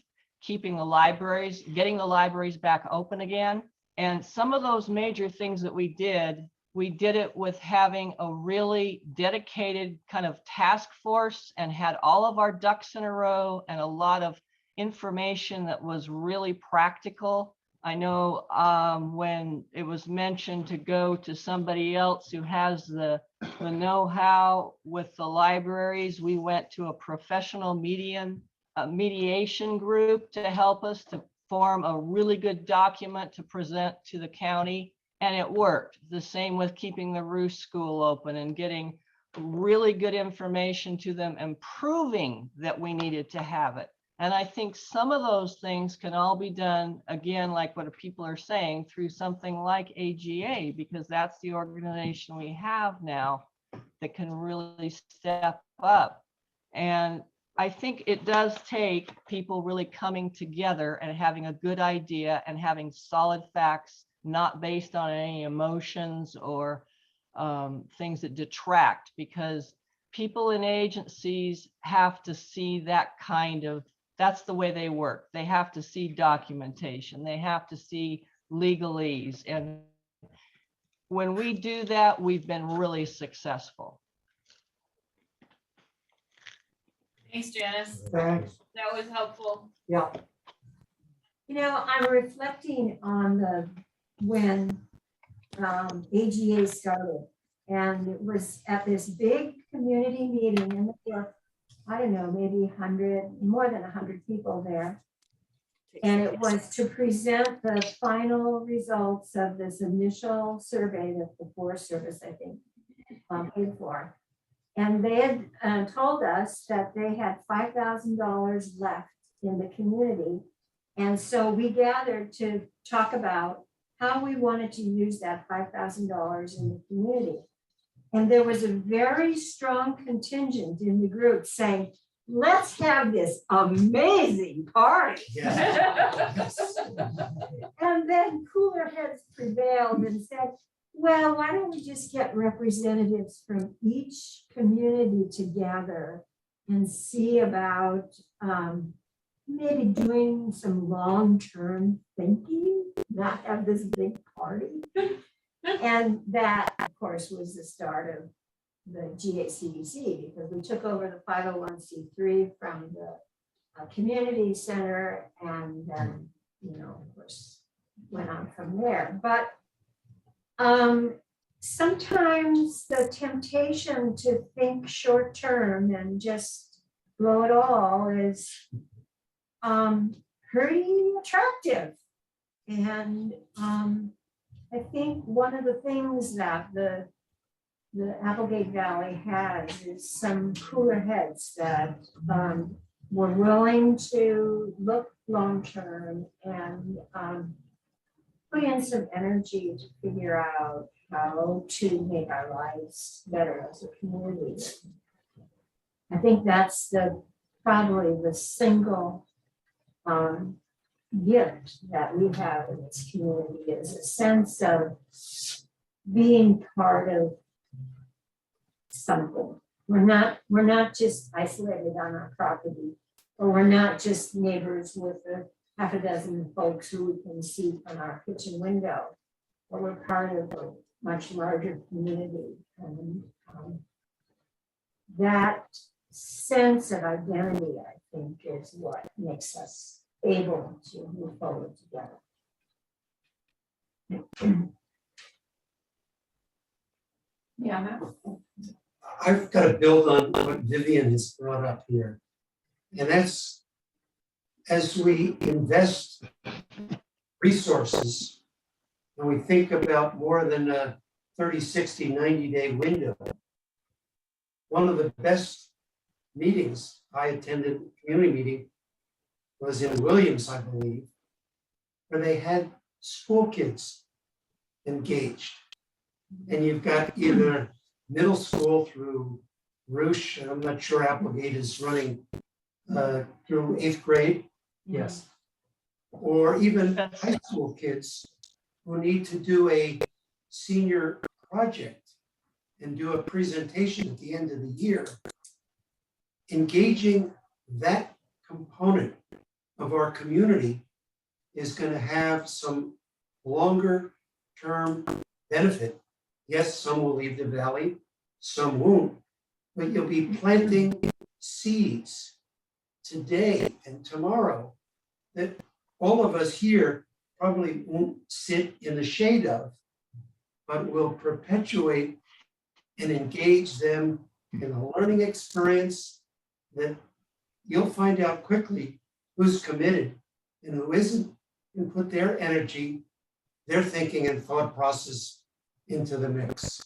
S6: keeping the libraries, getting the libraries back open again. And some of those major things that we did it with having a really dedicated kind of task force and had all of our ducks in a row and a lot of information that was really practical. I know when it was mentioned to go to somebody else who has the know-how with the libraries, we went to a professional mediation group to help us to form a really good document to present to the county. And it worked. The same with keeping the Roost School open and getting really good information to them and proving that we needed to have it. And I think some of those things can all be done, again, like what people are saying, through something like AGA, because that's the organization we have now that can really step up. And I think it does take people really coming together and having a good idea and having solid facts, not based on any emotions or things that detract, because people in agencies have to see that kind of, that's the way they work. They have to see documentation. They have to see legalese. And when we do that, we've been really successful.
S4: Thanks, Janice.
S3: Thanks.
S4: That was helpful.
S3: Yeah.
S9: You know, I'm reflecting on when AGA started, and it was at this big community meeting, and there were, I don't know, maybe more than 100 people there. And it was to present the final results of this initial survey that the Forest Service, I think, paid for. And they had told us that they had $5,000 left in the community. And so we gathered to talk about how we wanted to use that $5,000 in the community. And there was a very strong contingent in the group saying, let's have this amazing party. And then cooler heads prevailed and said, well, why don't we just get representatives from each community together and see about maybe doing some long-term thinking, not have this big party. And that, of course, was the start of the GACDC, because we took over the 501c3 from the community center, and then, you know, of course, went on from there. But sometimes the temptation to think short term and just blow it all is pretty attractive. And I think one of the things that the Applegate Valley has is some cooler heads that were willing to look long term and put in some energy to figure out how to make our lives better as a community. I think that's probably the single gift that we have in this community, is a sense of being part of something. We're not just isolated on our property, or we're not just neighbors with half a dozen folks who we can see from our kitchen window, but we're part of a much larger community. And that sense of identity, I think, is what makes us able to move forward together.
S4: Yeah.
S10: I've got to build on what Vivian has brought up here. And that's, as we invest resources, and we think about more than a 30, 60, 90-day window, one of the best meetings I attended, community meeting, was in Williams, I believe, where they had school kids engaged. And you've got either middle school through Roosh, and I'm not sure Applegate is running through 8th grade.
S1: Yes.
S10: Or even high school kids who need to do a senior project and do a presentation at the end of the year. Engaging that component of our community is going to have some longer term benefit. Yes, some will leave the valley, some won't, but you'll be planting seeds today and tomorrow that all of us here probably won't sit in the shade of, but will perpetuate and engage them in a learning experience that you'll find out quickly who's committed and who isn't, and put their energy, their thinking and thought process into the mix.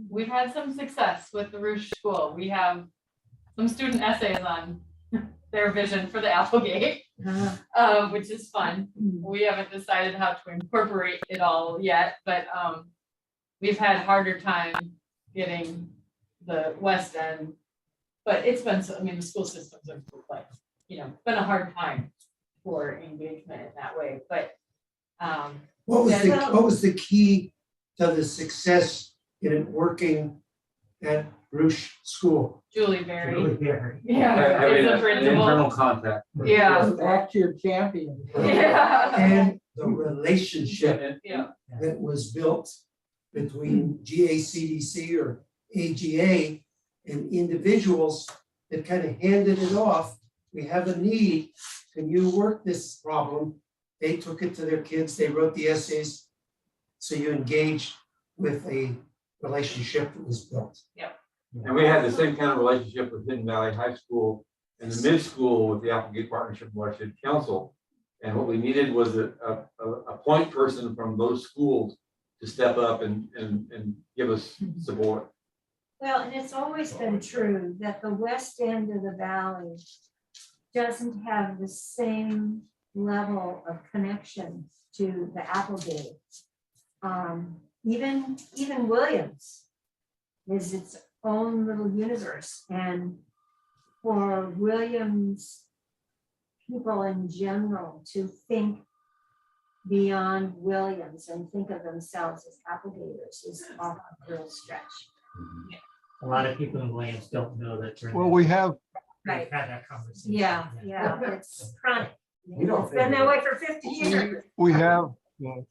S4: We've had some success with the Rouge School. We have some student essays on their vision for the Applegate, which is fun. We haven't decided how to incorporate it all yet, but we've had harder time getting the West End. But it's been, I mean, the school systems are like, it's been a hard time for engagement in that way, but
S10: What was the key to the success in it working at Rouge School?
S4: Julie Berry.
S1: Really very.
S4: Yeah,
S2: Having
S4: it's a
S2: an
S4: principal.
S2: internal contact.
S4: Yeah.
S3: Back to your champion.
S4: Yeah.
S10: And the relationship
S4: Yeah.
S10: that was built between GACDC or AGA and individuals that kind of handed it off. We have a need. Can you work this problem? They took it to their kids. They wrote the essays. So you engaged with a relationship that was built.
S2: And we had the same kind of relationship with Hidden Valley High School and the mid-school with the Applegate Partnership and Watershed Council. And what we needed was a point person from those schools to step up and give us support.
S9: Well, and it's always been true that the west end of the valley doesn't have the same level of connection to the Applegate. Even Williams is its own little universe, and for Williams people in general to think beyond Williams and think of themselves as Applegaters is often a real stretch.
S1: A lot of people in Williams don't know that.
S7: Well, we have,
S1: We've
S9: Right.
S1: had that conversation.
S9: Yeah, it's chronic.
S10: We don't
S9: It's been that way for 50 years.
S7: we have,
S1: Go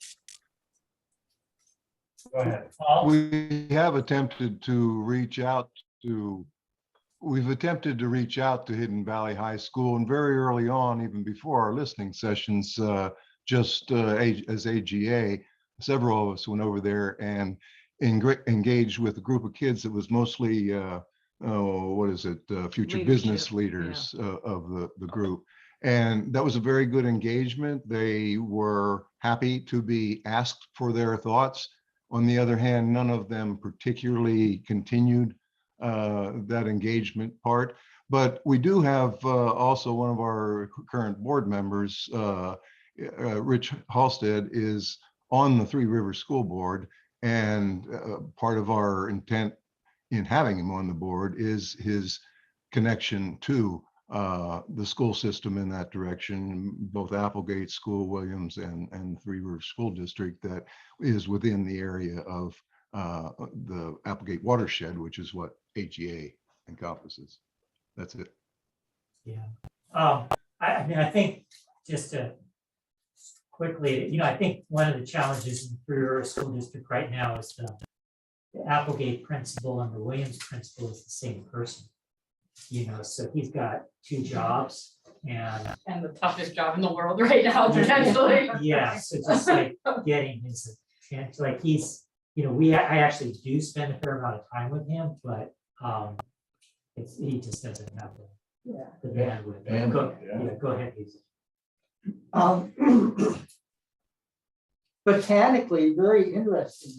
S1: ahead. Paul?
S7: we have attempted to reach out to, we've attempted to reach out to Hidden Valley High School, and very early on, even before our listening sessions, as AGA, several of us went over there and engaged with a group of kids that was mostly, future business
S6: Leadership,
S7: leaders of the group. And that was a very good engagement. They were happy to be asked for their thoughts. On the other hand, none of them particularly continued that engagement part. But we do have also one of our current board members, Rich Halstead, is on the Three Rivers School Board. And part of our intent in having him on the board is his connection to the school system in that direction, both Applegate School, Williams, and Three Rivers School District that is within the area of the Applegate watershed, which is what AGA encompasses. That's it.
S1: Yeah. I mean, I think just to quickly, I think one of the challenges in the Three Rivers School District right now is the Applegate principal and the Williams principal is the same person. So he's got two jobs
S4: And the toughest job in the world right now, potentially.
S1: yeah, so just like getting his attention, like he's, I actually do spend a fair amount of time with him, but he just doesn't have the bandwidth. Go ahead, Lisa.
S3: Botanically, very interesting.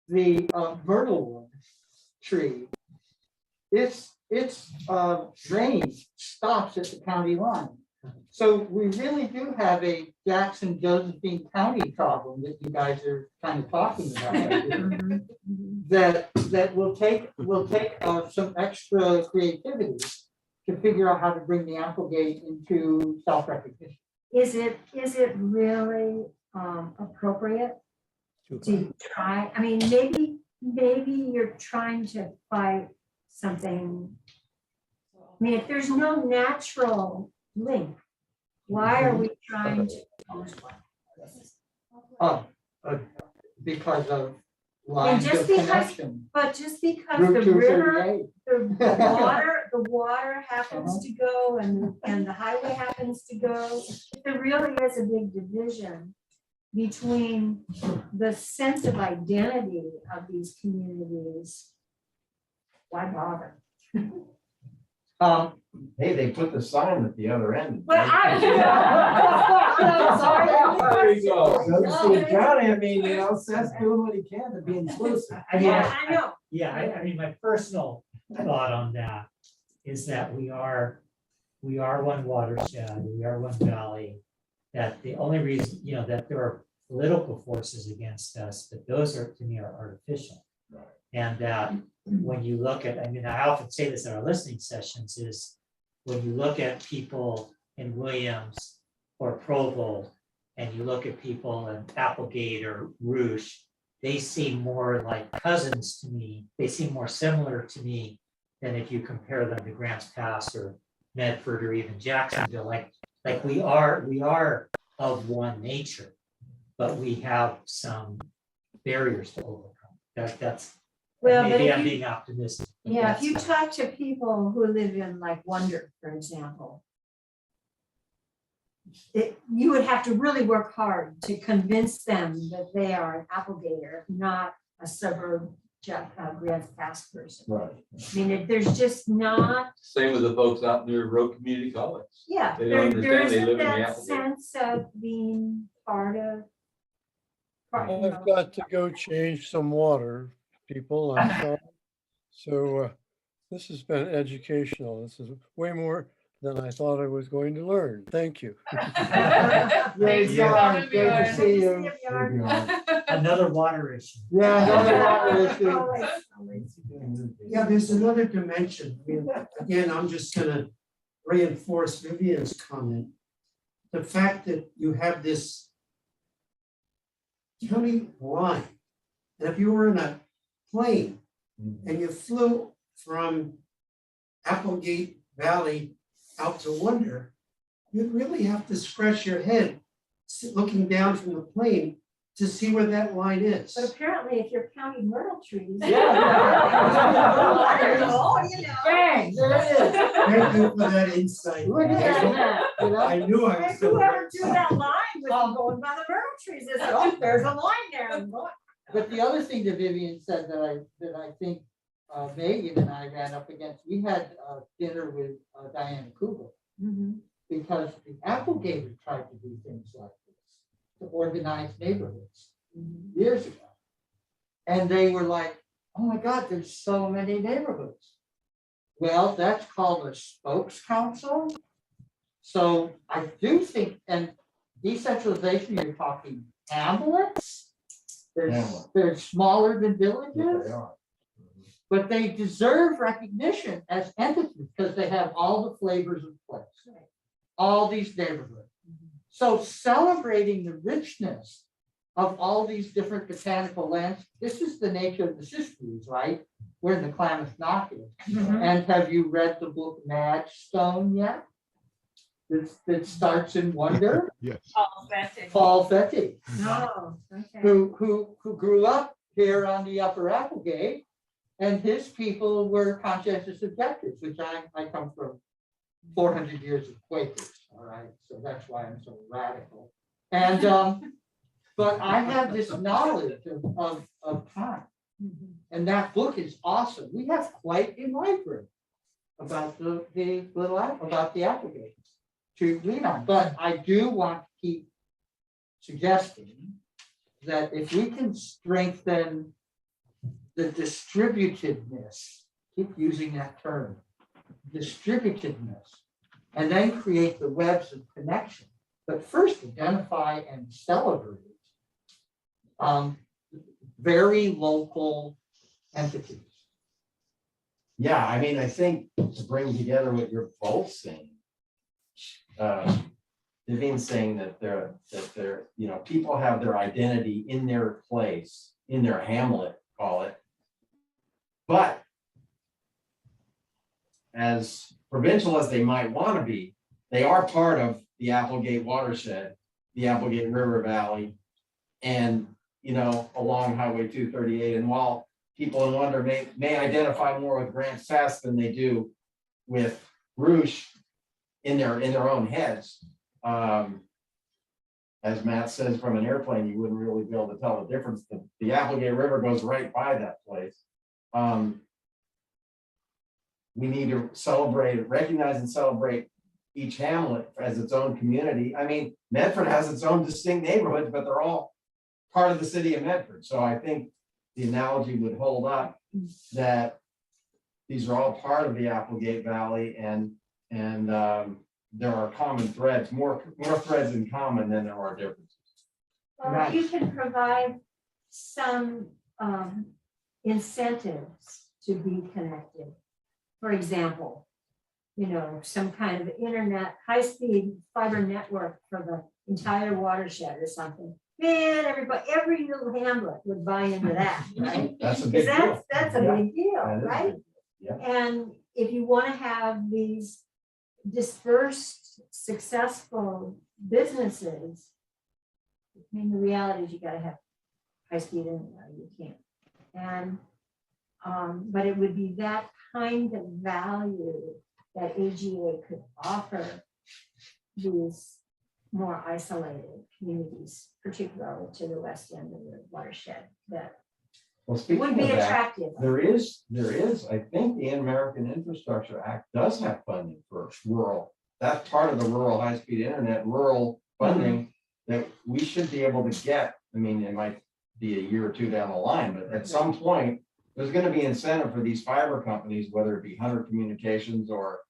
S3: The myrtlewood tree, its drainage stops at the county line. So we really do have a Jackson Josephine County problem that you guys are kind of talking about right here. that will take some extra creativity to figure out how to bring the Applegate into self-recognition.
S9: Is it really appropriate to try? I mean, maybe you're trying to fight something. I mean, if there's no natural link, why are we trying to?
S3: Because of lines
S9: just
S3: of
S9: because-
S3: connection.
S9: But just because
S3: Route
S9: the river,
S3: 238.
S9: the water happens to go and the highway happens to go, there really is a big division between the sense of identity of these communities. Why bother?
S11: Hey, they put the sign at the other end.
S9: But I'm sorry.
S2: There you go.
S11: Doesn't seem county, I mean, you know, Seth's doing what he can to be inclusive.
S1: I mean,
S9: Yeah, I know.
S1: yeah, I mean, my personal thought on that is that we are one watershed, we are one valley. That the only reason, you know, that there are political forces against us, but those are, to me, are artificial.
S11: Right.
S1: And that when you look at, I mean, I often say this in our listening sessions, is when you look at people in Williams or Provo, and you look at people in Applegate or Rouge, they seem more like cousins to me. They seem more similar to me than if you compare them to Grants Pass or Medford or even Jacksonville. Like we are of one nature, but we have some barriers to overcome. That's,
S9: Well, but
S1: maybe
S9: if
S1: I'm
S9: you-
S1: being optimistic. but
S9: Yeah, if
S1: that's-
S9: you talk to people who live in like Wonder, for example, you would have to really work hard to convince them that they are an Applegater, not a suburb Grants Pass person.
S11: Right.
S9: I mean, there's just not,
S2: Same with the folks out near Road Community College.
S9: yeah,
S2: They don't
S9: there
S2: understand they
S9: isn't
S2: live in the
S9: that
S2: Applegate.
S9: sense of being part of. you know.
S8: I've got to go change some water, people. I'm sorry. So this has been educational. This is way more than I thought I was going to learn. Thank you.
S4: Thanks for
S3: Bjorn,
S4: coming,
S3: great to
S4: Bjorn.
S3: see
S9: Good
S3: you.
S9: to see Bjorn.
S1: Another water issue.
S3: Yeah, another water issue.
S9: Always, always.
S10: Yeah, there's another dimension. I mean, again, I'm just gonna reinforce Vivian's comment. The fact that you have this county line, and if you were in a plane and you flew from Applegate Valley out to Wonder, you'd really have to scratch your head looking down from the plane to see where that line is.
S9: But apparently, if you're counting myrtle trees.
S3: Yeah.
S9: Oh, you know.
S3: Bang, there it is.
S10: Thank you for that insight.
S3: Look at that map, you know?
S10: I knew I was.
S9: If whoever drew that line was going by the myrtle trees, it's, oh, there's a line there. I'm going.
S3: But the other thing that Vivian said that I think Megan and I ran up against, we had dinner with Diana Kugel, because the Applegaters tried to do things like this, to organize neighborhoods years ago. And they were like, oh my God, there's so many neighborhoods. Well, that's called a spokes council. So I do think, and decentralization, you're talking hamlets.
S11: Hamlet.
S3: They're smaller than
S11: Yeah,
S3: villages,
S11: they are.
S3: but they deserve recognition as entities because they have all the flavors of place. All these neighborhoods. So celebrating the richness of all these different botanical lands, this is the nature of the Siskiyous, right? We're in the Klamath Knockers. And have you read the book Madstone yet? That starts in Wonder,
S7: Yes.
S4: Oh, that's it.
S3: Paul Fetty,
S9: Oh, okay.
S3: who grew up here on the Upper Applegate. And his people were conscientious objectors, which I come from 400 years of Quakers, all right? So that's why I'm so radical. And, but I have this knowledge of time. And that book is awesome. We have quite a library about about the Applegate to lean on. But I do want to keep suggesting that if we can strengthen the distributedness, keep using that term, distributedness, and then create the webs of connection. But first identify and celebrate very local entities.
S11: Yeah, I mean, I think to bring together what you're both saying. Vivian's saying that they're, you know, people have their identity in their place, in their hamlet, call it. But as provincial as they might want to be, they are part of the Applegate watershed, the Applegate River Valley. And you know, along Highway 238. And while people in Wonder may identify more with Grants Pass than they do with Rouge in their own heads. As Matt says, from an airplane, you wouldn't really be able to tell the difference. The Applegate River goes right by that place. We need to recognize and celebrate each hamlet as its own community. I mean, Medford has its own distinct neighborhoods, but they're all part of the city of Medford. So I think the analogy would hold up that these are all part of the Applegate Valley, and there are common threads, more threads in common than there are differences.
S9: Well, you can provide some incentives to be connected. For example, you know, some kind of internet, high-speed fiber network for the entire watershed or something. Man, every little hamlet would buy into that, right?
S11: That's a big deal.
S9: That's a big deal,
S11: That is a
S9: right?
S11: big deal. Yeah.
S9: And if you want to have these dispersed, successful businesses, I mean, the reality is you gotta have high-speed internet, you can't. And, but it would be that kind of value that AGA could offer these more isolated communities, particularly to the west end of the watershed, that
S11: Well, speaking
S9: would
S11: of
S9: be
S11: that,
S9: attractive.
S11: there is, I think the American Infrastructure Act does have funding for rural. That's part of the rural high-speed internet, rural funding that we should be able to get. I mean, it might be a year or two down the line, but at some point, there's gonna be incentive for these fiber companies, whether it be Hunter Communications or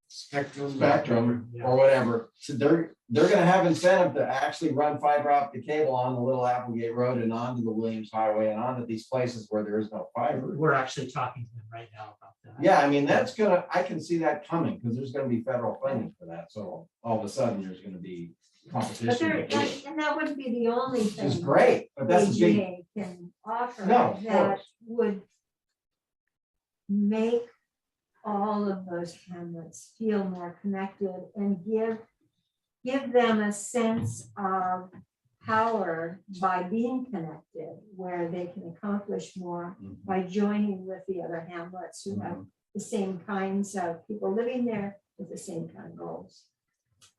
S11: Spectrum or whatever. So they're gonna have incentive to actually run fiber optic cable on the Little Applegate Road and onto the Williams Highway and onto these places where there is no fiber.
S1: We're actually talking to them right now about that.
S11: Yeah, I mean, I can see that coming because there's gonna be federal funding for that. So all of a sudden, there's gonna be
S9: But
S11: competition.
S9: there, and that wouldn't be the only thing.
S11: Which is great, but that's a big,
S9: AGA can offer
S11: No, of
S9: that
S11: course.
S9: would make all of those hamlets feel more connected and give them a sense of power by being connected, where they can accomplish more by joining with the other hamlets who have the same kinds of people living there with the same kind of goals.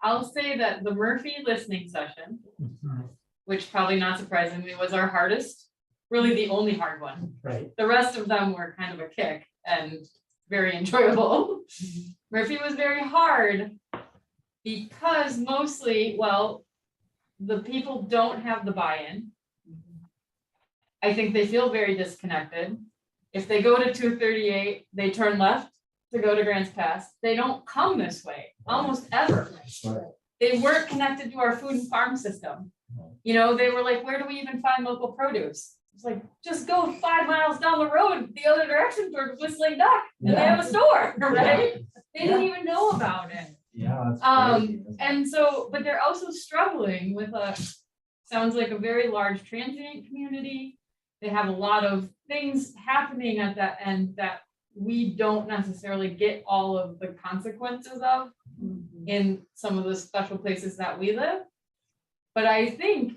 S4: I'll say that the Murphy listening session,
S1: Mhm.
S4: which probably not surprisingly was our hardest, really the only hard one.
S1: Right.
S4: The rest of them were kind of a kick and very enjoyable. Murphy was very hard because mostly, well, the people don't have the buy-in. I think they feel very disconnected. If they go to 238, they turn left to go to Grants Pass. They don't come this way almost ever. They weren't connected to our food and farm system. You know, they were like, where do we even find local produce? It's like, just go 5 miles down the road, the other direction towards Whistling Duck, and they have a store, right? They didn't even know about it.
S11: yeah. That's crazy.
S4: And so, but they're also struggling with sounds like a very large transient community. They have a lot of things happening at that end that we don't necessarily get all of the consequences of in some of the special places that we live. But I think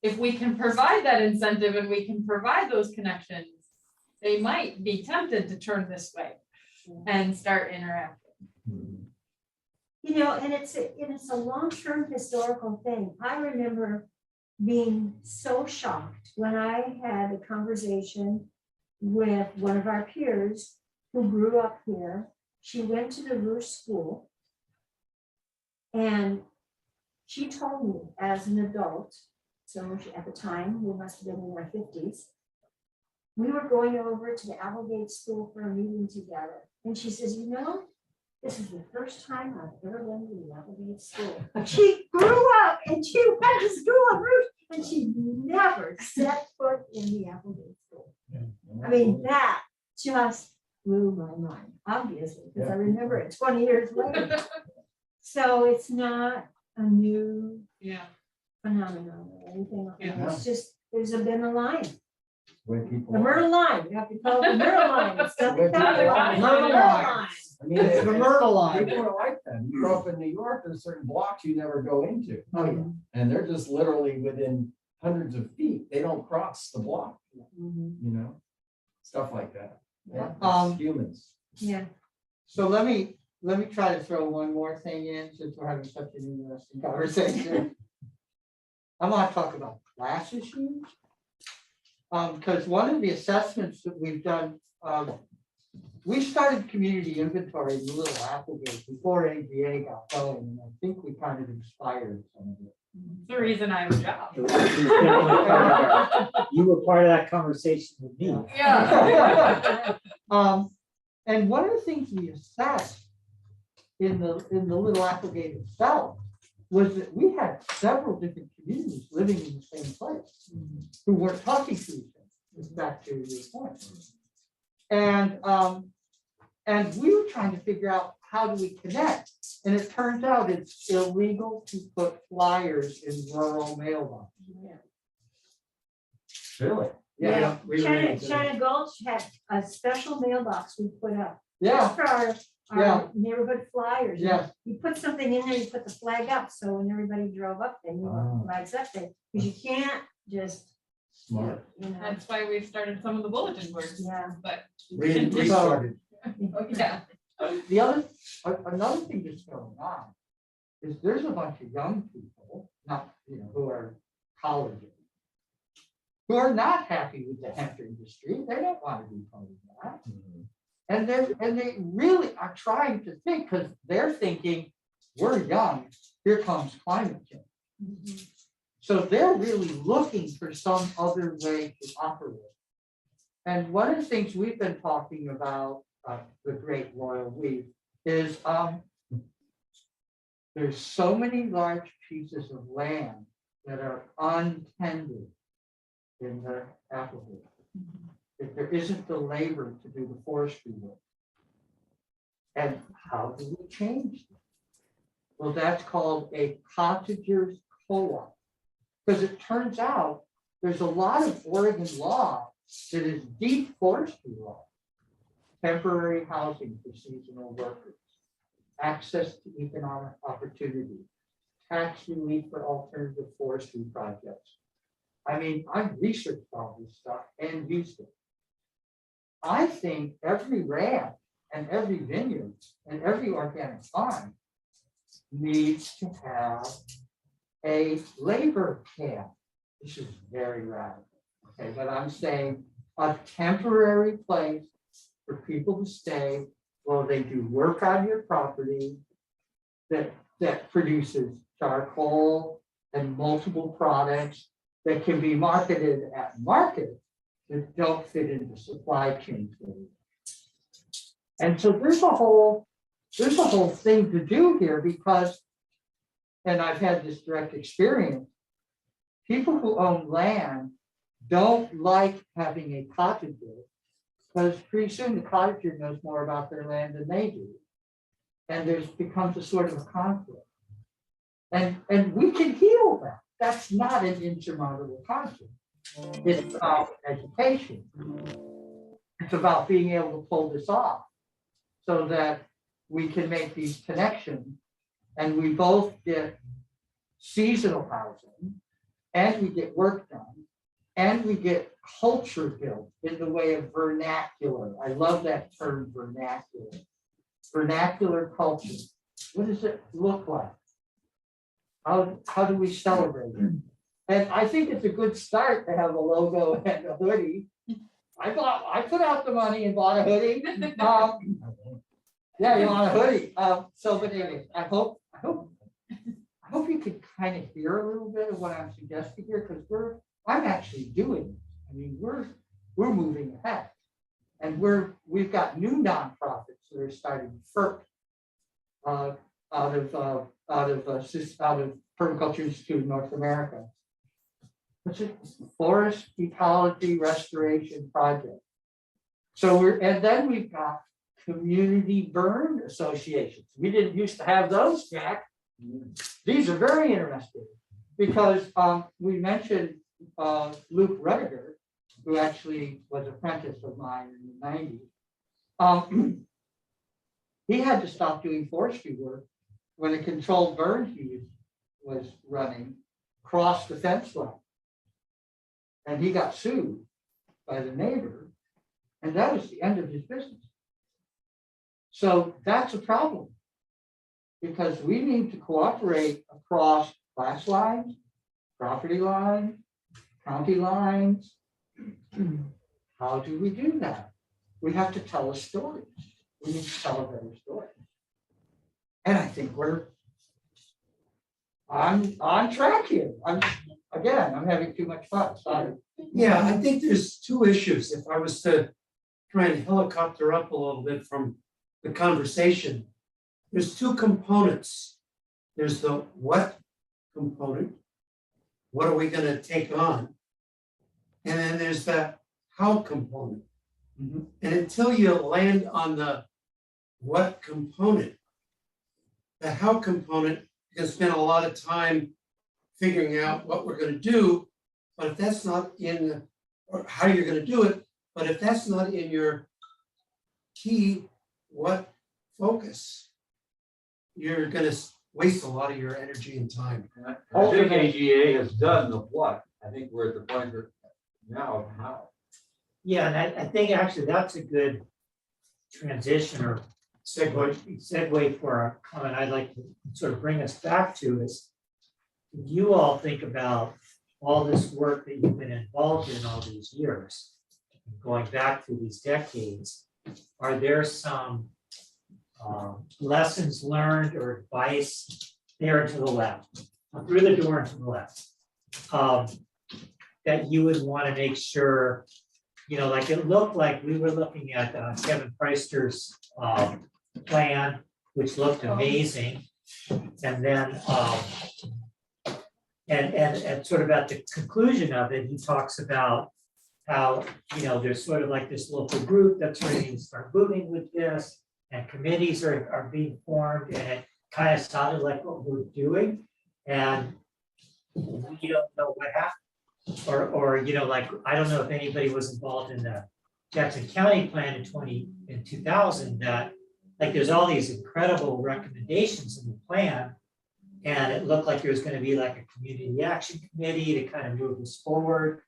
S4: if we can provide that incentive and we can provide those connections, they might be tempted to turn this way and start interacting.
S9: You know, and it's a long-term historical thing. I remember being so shocked when I had a conversation with one of our peers who grew up here. She went to the Rouge School, and she told me as an adult, so at the time, we must have been in our 50s, we were going over to the Applegate School for a meeting together. And she says, you know, this is the first time I've ever been to the Applegate School. She grew up and she went to school at Rouge, and she never set foot in the Applegate School. I mean, that just blew my mind, obviously, because I remember it 20 years later. So it's not a new phenomenon or anything. It's just, been a line.
S11: Way people
S9: The
S11: are.
S9: Myrtle line, you have to call it the Myrtle line. It's not the
S11: Way people
S9: county
S11: are.
S9: line, it's the Myrtle line.
S11: I mean,
S3: It's the Myrtle line.
S11: people are like that. You grow up in New York, there's certain blocks you never go into.
S3: Oh, yeah.
S11: And they're just literally within hundreds of feet. They don't cross the block,
S3: Mhm.
S11: you know? Stuff like that. Yeah,
S3: Um,
S11: it's humans.
S9: Yeah.
S3: So let me try to throw one more thing in since we're having such an interesting conversation. I want to talk about class issues. Because one of the assessments that we've done, we started community inventory in Little Applegate before AGA got going, and I think we kind of inspired some of it.
S4: The reason I have a job.
S1: You were part of that conversation with me.
S4: Yeah.
S3: And one of the things we assessed in the Little Applegate itself was that we had several different communities living in the same place who weren't talking to each other, back to your point. And we were trying to figure out how do we connect? And it turns out it's illegal to put flyers in rural mailboxes.
S11: Really?
S9: Yeah,
S10: we
S9: China,
S10: ran into that.
S9: China Gulch had a special mailbox we put up.
S3: Yeah,
S9: Just for our
S3: Yeah.
S9: neighborhood flyers.
S3: Yes.
S9: You put something in there, you put the flag up, so when everybody drove up, they knew
S11: Oh.
S9: what flags up there. Because you can't just,
S11: Smart.
S9: you know,
S4: That's why we started some of the bulletin boards,
S9: yeah.
S4: but.
S10: We started.
S4: Yeah.
S3: the other, another thing that's going on is there's a bunch of young people, not, who are college age, who are not happy with the hemp industry. They don't want to be part of that. And they really are trying to think, because they're thinking, we're young, here comes climate change. So they're really looking for some other way to operate. And one of the things we've been talking about, the Great Royal We, is there's so many large pieces of land that are untended in the Applegate. If there isn't the labor to do the forestry work. And how do we change that? Well, that's called a cottagers co-op. Because it turns out there's a lot of Oregon law that is deep forestry law. Temporary housing for seasonal workers, access to economic opportunity, tax relief for alternative forestry projects. I mean, I've researched all this stuff and used it. I think every ranch and every vineyard and every organic farm needs to have a labor camp. This is very radical, okay, but I'm saying a temporary place for people to stay while they do work on your property that produces charcoal and multiple products that can be marketed at market that don't fit into supply chains. And so there's a whole thing to do here because, and I've had this direct experience, people who own land don't like having a cottager because pretty soon the cottager knows more about their land than they do. And there's becomes a sort of a conflict. And we can heal that. That's not an insurmountable conflict. It's about education. It's about being able to pull this off so that we can make these connections and we both get seasonal housing and we get work done and we get culture built in the way of vernacular. I love that term, vernacular. Vernacular culture. What does it look like? How do we celebrate it? And I think it's a good start to have a logo and a hoodie. I put out the money and bought a hoodie. Yeah, you want a hoodie. But anyways, I hope you can kind of hear a little bit of what I'm suggesting here, because I'm actually doing it. I mean, we're moving ahead. And we've got new nonprofits that are starting FERC out of Permaculture Institute of North America. It's a forest ecology restoration project. So then we've got community burn associations. We didn't used to have those, Jack. These are very interesting because we mentioned Luke Rudiger, who actually was an apprentice of mine in the 90s. He had to stop doing forestry work when a controlled burn he was running crossed the fence line. And he got sued by the neighbor, and that was the end of his business. So that's a problem. Because we need to cooperate across class lines, property lines, county lines. How do we do that? We have to tell a story. We need to tell a better story. And I think we're on track here. I'm having too much fun. Sorry.
S10: Yeah, I think there's two issues. If I was to try and helicopter up a little bit from the conversation, there's two components. There's the what component. What are we going to take on? And then there's the how component. And until you land on the what component, the how component, you can spend a lot of time figuring out what we're going to do. But if that's not in, or how you're going to do it, but if that's not in your key what focus, you're going to waste a lot of your energy and time.
S2: I think AGA has done the what. I think we're at the point now of how.
S1: Yeah, and I think actually that's a good transition or segue for a comment I'd like to sort of bring us back to is, you all think about all this work that you've been involved in all these years, going back through these decades. Are there some lessons learned or advice there to the left, through the door and to the left, that you would want to make sure, like it looked like we were looking at Kevin Preister's plan, which looked amazing. And then, and sort of at the conclusion of it, he talks about how, there's sort of like this local group that's ready to start moving with this, and committees are being formed, and it kind of sounded like what we're doing. And we don't know what happened. Or like, I don't know if anybody was involved in the Jackson County plan in 2000, that like there's all these incredible recommendations in the plan. And it looked like there was going to be like a community action committee to kind of move this forward.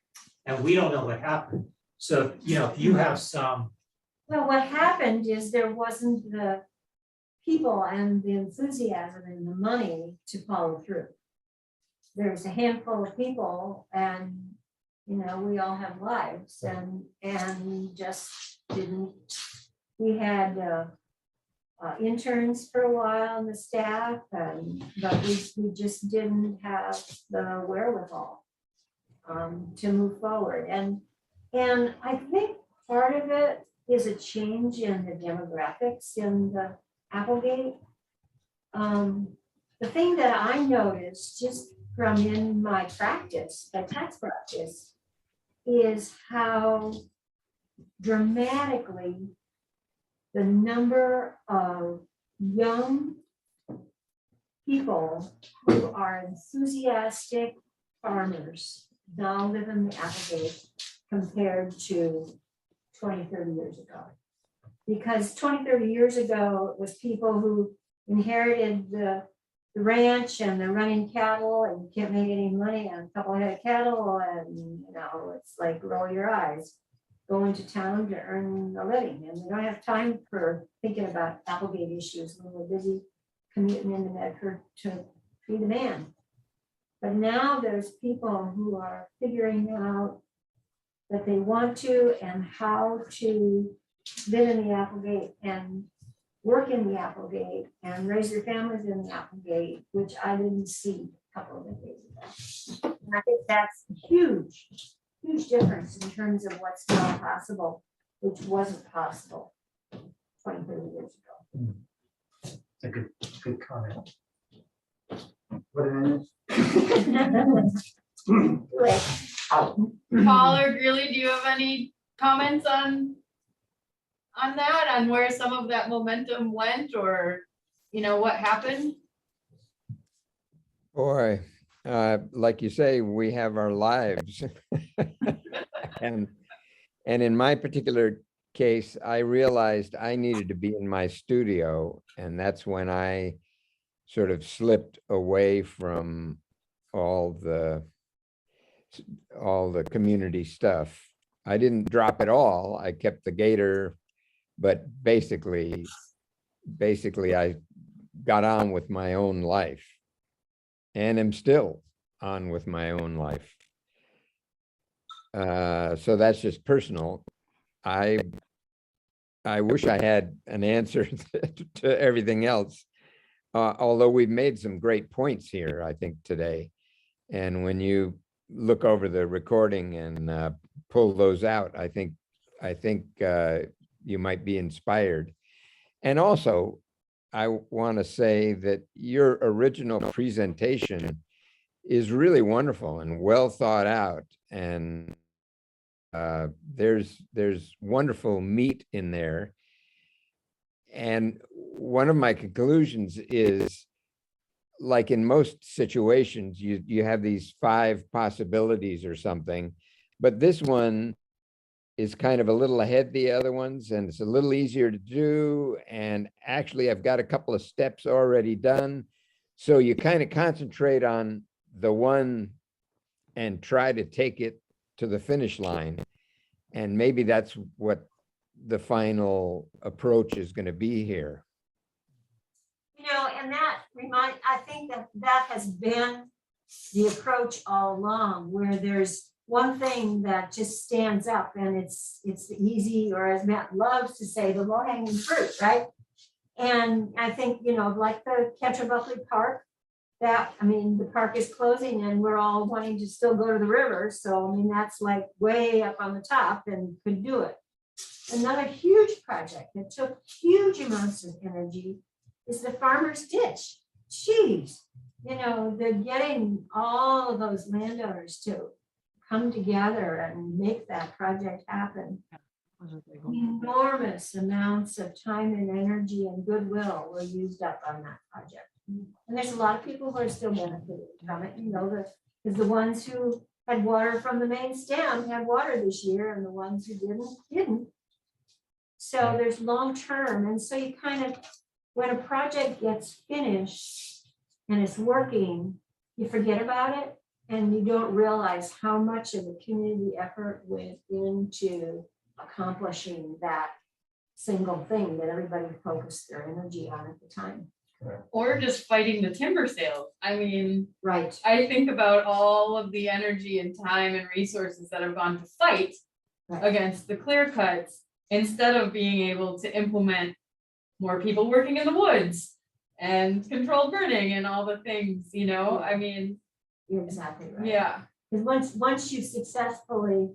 S1: And we don't know what happened. So, if you have some.
S9: Well, what happened is there wasn't the people and the enthusiasm and the money to follow through. There's a handful of people, and we all have lives, and just didn't. We had interns for a while on the staff, but we just didn't have the wherewithal to move forward. And I think part of it is a change in the demographics in the Applegate. The thing that I noticed just from in my practice, my tax practice, is how dramatically the number of young people who are enthusiastic farmers now live in the Applegate compared to 20, 30 years ago. Because 20, 30 years ago, it was people who inherited the ranch and they're running cattle, and you can't make any money on a couple head of cattle, and it's like roll your eyes, go into town to earn a living, and we don't have time for thinking about Applegate issues when we're busy commuting into Medford to feed a man. But now there's people who are figuring out that they want to and how to live in the Applegate and work in the Applegate and raise their families in the Applegate, which I didn't see a couple of decades ago. And I think that's a huge difference in terms of what's now possible, which wasn't possible 20, 30 years ago.
S1: It's a good comment.
S10: What it is.
S4: Paul or Greeley, do you have any comments on that, on where some of that momentum went, or what happened?
S5: Boy, like you say, we have our lives. And in my particular case, I realized I needed to be in my studio, and that's when I sort of slipped away from all the community stuff. I didn't drop it all. I kept the Gator, but basically I got on with my own life and am still on with my own life. So that's just personal. I wish I had an answer to everything else. Although we've made some great points here, I think today. And when you look over the recording and pull those out, I think you might be inspired. And also, I want to say that your original presentation is really wonderful and well thought out, and there's wonderful meat in there. And one of my conclusions is, like in most situations, you have these 5 possibilities or something, but this one is kind of a little ahead of the other ones, and it's a little easier to do. And actually, I've got a couple of steps already done. So you kind of concentrate on the one and try to take it to the finish line. And maybe that's what the final approach is going to be here.
S9: And I think that has been the approach all along, where there's one thing that just stands up, and it's the easy, or as Matt loves to say, the low hanging fruit, right? And I think, like the Ketcher Buckley Park, the park is closing and we're all wanting to still go to the river. So, that's like way up on the top and could do it. Another huge project that took huge amounts of energy is the farmer's ditch. Jeez, they're getting all of those landowners to come together and make that project happen. Enormous amounts of time and energy and goodwill were used up on that project. And there's a lot of people who are still benefiting from it, because the ones who had water from the main stem had water this year, and the ones who didn't. So there's long term. And so you kind of, when a project gets finished and it's working, you forget about it and you don't realize how much of the community effort went into accomplishing that single thing that everybody focused their energy on at the time.
S4: Or just fighting the timber sales.
S9: Right.
S4: I think about all of the energy and time and resources that have gone to fight against the clear cuts, instead of being able to implement more people working in the woods and controlled burning and all the things,
S9: You're exactly right.
S4: Yeah.
S9: Because once you've successfully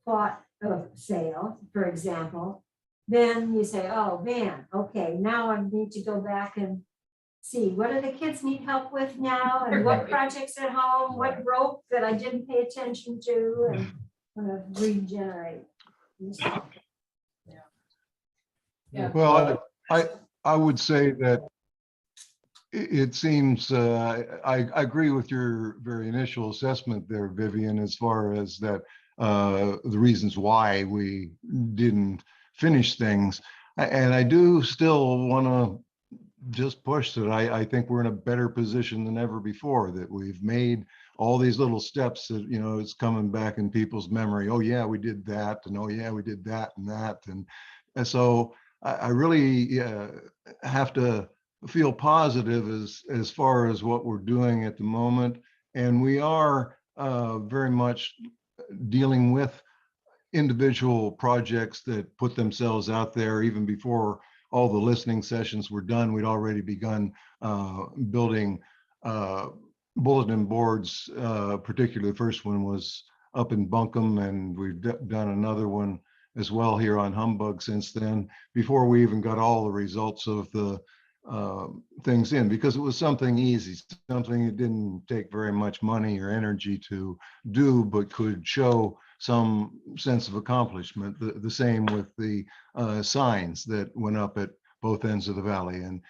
S9: fought a sale, for example, then you say, oh man, okay, now I need to go back and see what do the kids need help with now, and what projects at home, what rope that I didn't pay attention to, and kind of regenerate.
S4: Yeah.
S7: Well, I would say that it seems, I agree with your very initial assessment there, Vivian, as far as that the reasons why we didn't finish things. And I do still want to just push that I think we're in a better position than ever before, that we've made all these little steps that, it's coming back in people's memory. Oh yeah, we did that. And oh yeah, we did that and that. And so I really have to feel positive as far as what we're doing at the moment. And we are very much dealing with individual projects that put themselves out there. Even before all the listening sessions were done, we'd already begun building bulletin boards. Particularly the first one was up in Buncombe, and we've done another one as well here on Humbug since then, before we even got all the results of the things in, because it was something easy, something that didn't take very much money or energy to do, but could show some sense of accomplishment. The same with the signs that went up at both ends of the valley. And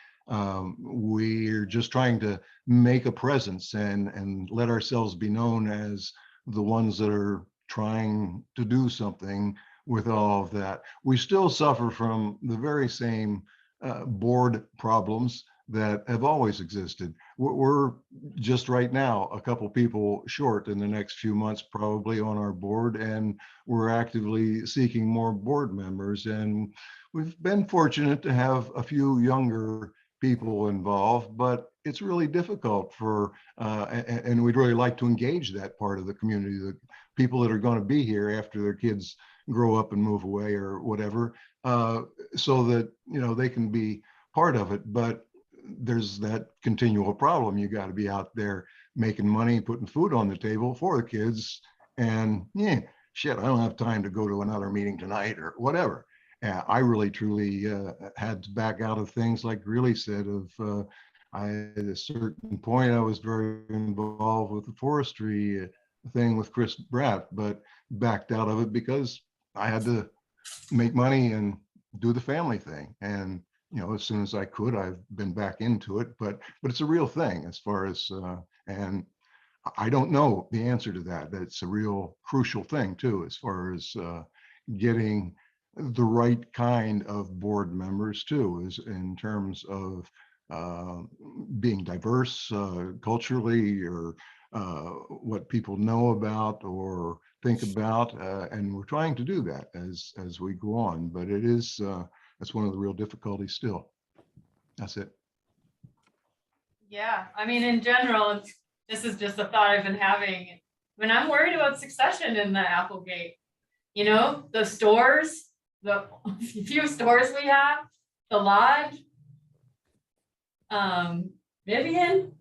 S7: we're just trying to make a presence and let ourselves be known as the ones that are trying to do something with all of that. We still suffer from the very same board problems that have always existed. We're just right now a couple people short in the next few months probably on our board, and we're actively seeking more board members. And we've been fortunate to have a few younger people involved, but it's really difficult for, and we'd really like to engage that part of the community, the people that are going to be here after their kids grow up and move away or whatever, so that, you know, they can be part of it. But there's that continual problem. You got to be out there making money, putting food on the table for the kids. And yeah, shit, I don't have time to go to another meeting tonight or whatever. I really truly had to back out of things like Greeley said of, at a certain point, I was very involved with the forestry thing with Chris Bratt, but backed out of it because I had to make money and do the family thing. And, you know, as soon as I could, I've been back into it, but it's a real thing as far as, and I don't know the answer to that. That's a real crucial thing too, as far as getting the right kind of board members too, is in terms of being diverse culturally, or what people know about or think about, and we're trying to do that as we go on. But it is that's one of the real difficulties still. That's it.
S4: Yeah, I mean, in general, this is just a thought I've been having. When I'm worried about succession in the Applegate, you know, the stores, the few stores we have, the lodge, Vivian,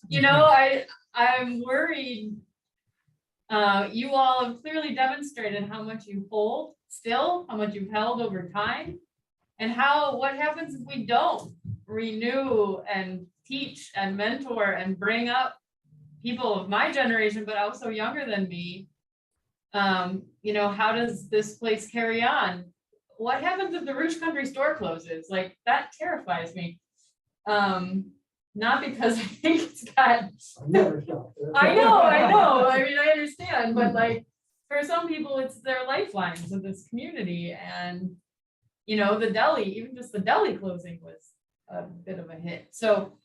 S4: you know, I'm worried. You all have clearly demonstrated how much you hold still, how much you've held over time, and what happens if we don't renew and teach and mentor and bring up people of my generation, but also younger than me. You know, how does this place carry on? What happens if the Rouge Country store closes? Like, that terrifies me. Not because I think it's got, I know. I mean, I understand, but like, for some people, it's their lifelines of this community. And, you know, the deli, even just the deli closing was a bit of a hit. So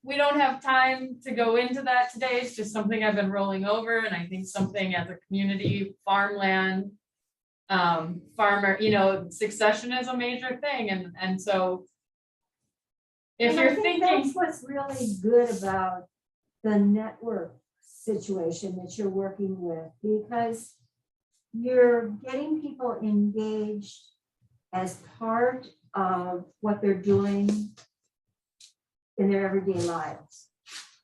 S4: we don't have time to go into that today. It's just something I've been rolling over, and I think something as a community, farmland, farmer, you know, succession is a major thing. And so if
S9: And I
S4: you're
S9: think
S4: thinking,
S9: that's what's really good about the network situation that you're working with, because you're getting people engaged as part of what they're doing in their everyday lives.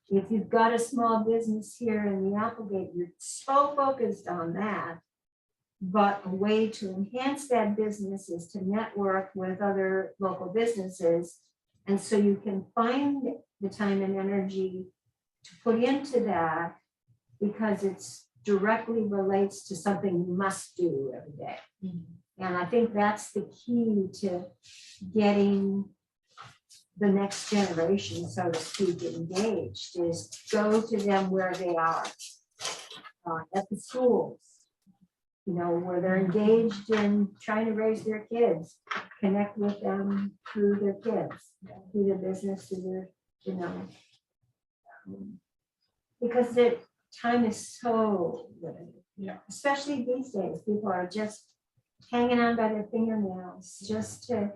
S9: If you've got a small business here in the Applegate, you're so focused on that. But a way to enhance that business is to network with other local businesses. And so you can find the time and energy to put into that, because it's directly relates to something you must do every day. And I think that's the key to getting the next generation, so to speak, engaged, is go to them where they are, at the schools, you know, where they're engaged in trying to raise their kids, connect with them through their kids, through their business, through their, you know, because the time is so limited.
S4: Yeah.
S9: Especially these days, people are just hanging on by their fingernails just to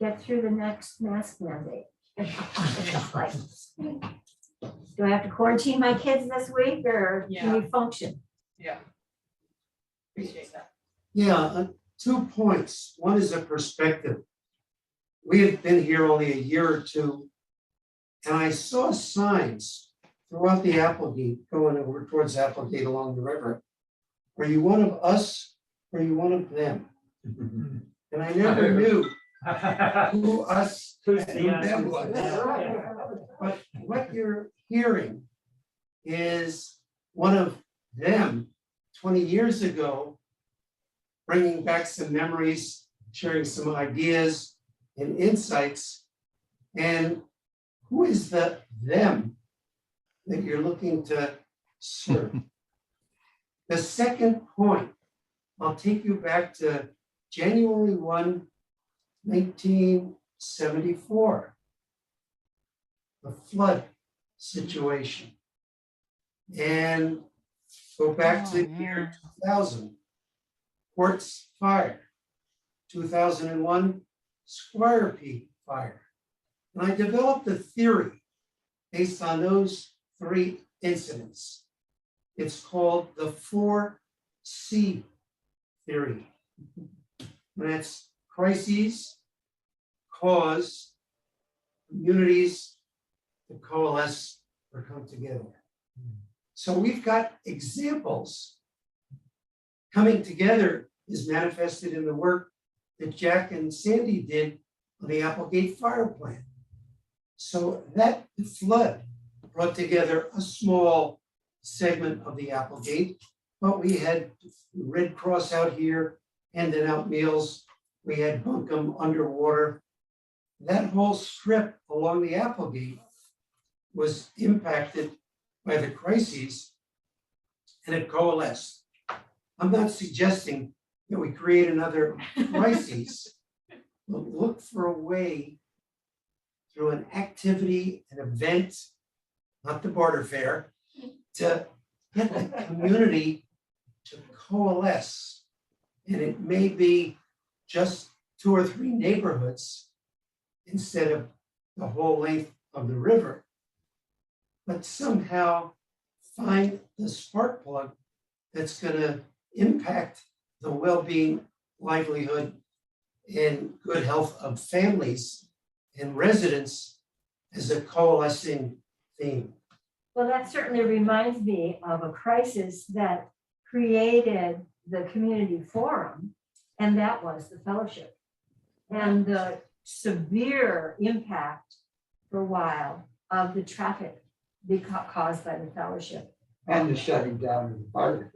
S9: get through the next mask mandate. It's like, do I have to quarantine my kids this week, or can we function?
S4: yeah. Appreciate that.
S10: Yeah, 2 points. One is a perspective. We have been here only a year or two, and I saw signs throughout the Applegate, going over towards Applegate along the river. Are you one of us, or are you one of them? And I never knew who us
S1: Who's
S10: and
S1: the
S10: who
S1: us,
S10: them
S1: who's
S10: was.
S1: the them?
S10: But what you're hearing is one of them 20 years ago, bringing back some memories, sharing some ideas and insights. And who is the them that you're looking to serve? The second point, I'll take you back to January 1, 1974. The flood situation. And go back to the year 2000. Quartz fire. 2001 Squire Peak fire. And I developed a theory based on those three incidents. It's called the 4C theory. And that's crises, cause, communities to coalesce or come together. So we've got examples. Coming together is manifested in the work that Jack and Sandy did on the Applegate fire plant. So that flood brought together a small segment of the Applegate, but we had Red Cross out here handing out meals. We had Buncombe underwater. That whole strip along the Applegate was impacted by the crises, and it coalesced. I'm not suggesting that we create another crisis, but look for a way through an activity, an event, not the border fair, to get the community to coalesce. And it may be just 2 or 3 neighborhoods instead of the whole length of the river, but somehow find the spark plug that's going to impact the well-being, livelihood, and good health of families and residents as a coalescing theme.
S9: Well, that certainly reminds me of a crisis that created the community forum, and that was the fellowship. And the severe impact for a while of the traffic caused by the fellowship.
S3: And the shutting down of the fire.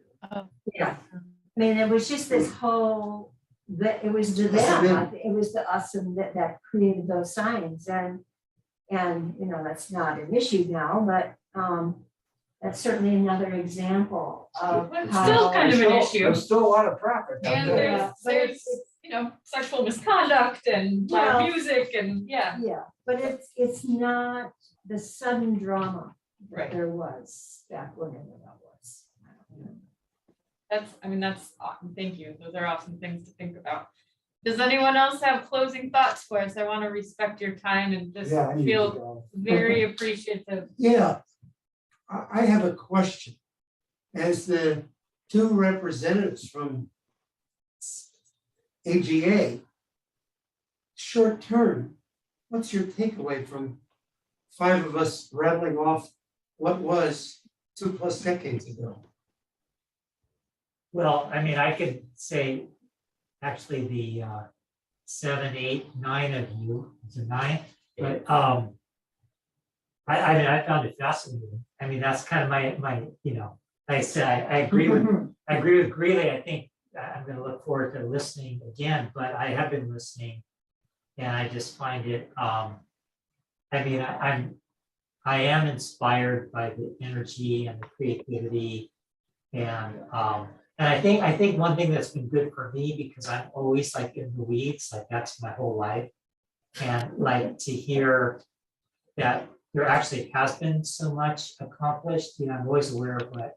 S9: Yeah, I mean, it was just this whole, that it was the them, it was the us and that created those signs, and you know, that's not an issue now, but that's certainly another example of
S4: It's
S9: how.
S4: still kind of an issue.
S3: There's still a lot of traffic out
S4: And
S3: there.
S9: Yeah, but
S4: there's, you know, sexual misconduct and loud
S9: Well-
S4: music and, yeah.
S9: Yeah, but it's not the sudden drama that
S4: Right.
S9: there was back whenever that was.
S4: That's, I mean, that's awesome. Thank you. Those are awesome things to think about. Does anyone else have closing thoughts for us? I want to respect your time and just
S3: Yeah, I need to
S4: feel
S3: go.
S4: very appreciative.
S10: Yeah, I have a question. As the 2 representatives from AGA, short term, what's your takeaway from 5 of us rattling off what was 2+ decades ago?
S1: Well, I mean, I could say, actually, the 7, 8, 9 of you, is it 9? But I mean, I found it fascinating. I mean, that's kind of my, you know, like I said, I agree with Greeley. I think I'm going to look forward to listening again, but I have been listening, and I just find it. I mean, I am inspired by the energy and the creativity, and I think one thing that's been good for me, because I'm always like in the weeds, like that's my whole life, and like to hear that there actually has been so much accomplished. You know, I'm always aware of what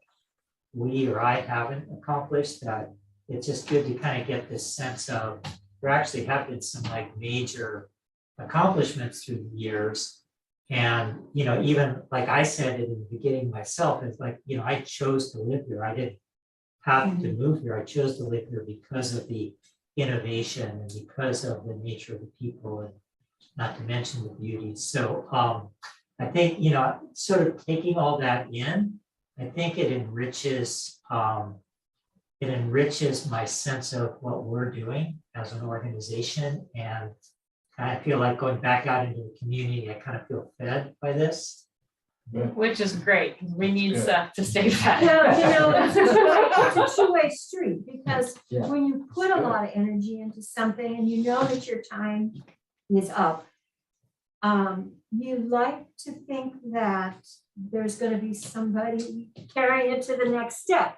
S1: we or I haven't accomplished, that it's just good to kind of get this sense of there actually have been some like major accomplishments through the years. And, you know, even like I said it in the beginning myself, it's like, you know, I chose to live here. I didn't have to move here. I chose to live here because of the innovation and because of the nature of the people, and not to mention the beauty. So I think, you know, sort of taking all that in, I think it enriches my sense of what we're doing as an organization. And I feel like going back out into the community, I kind of feel fed by this.
S4: Which is great, because we need stuff to stay fed.
S9: No, you know, it's a two-way street, because
S3: Yeah.
S9: when you put a lot of energy into something and you know that your time is up, you like to think that there's gonna be somebody carrying it to the next step.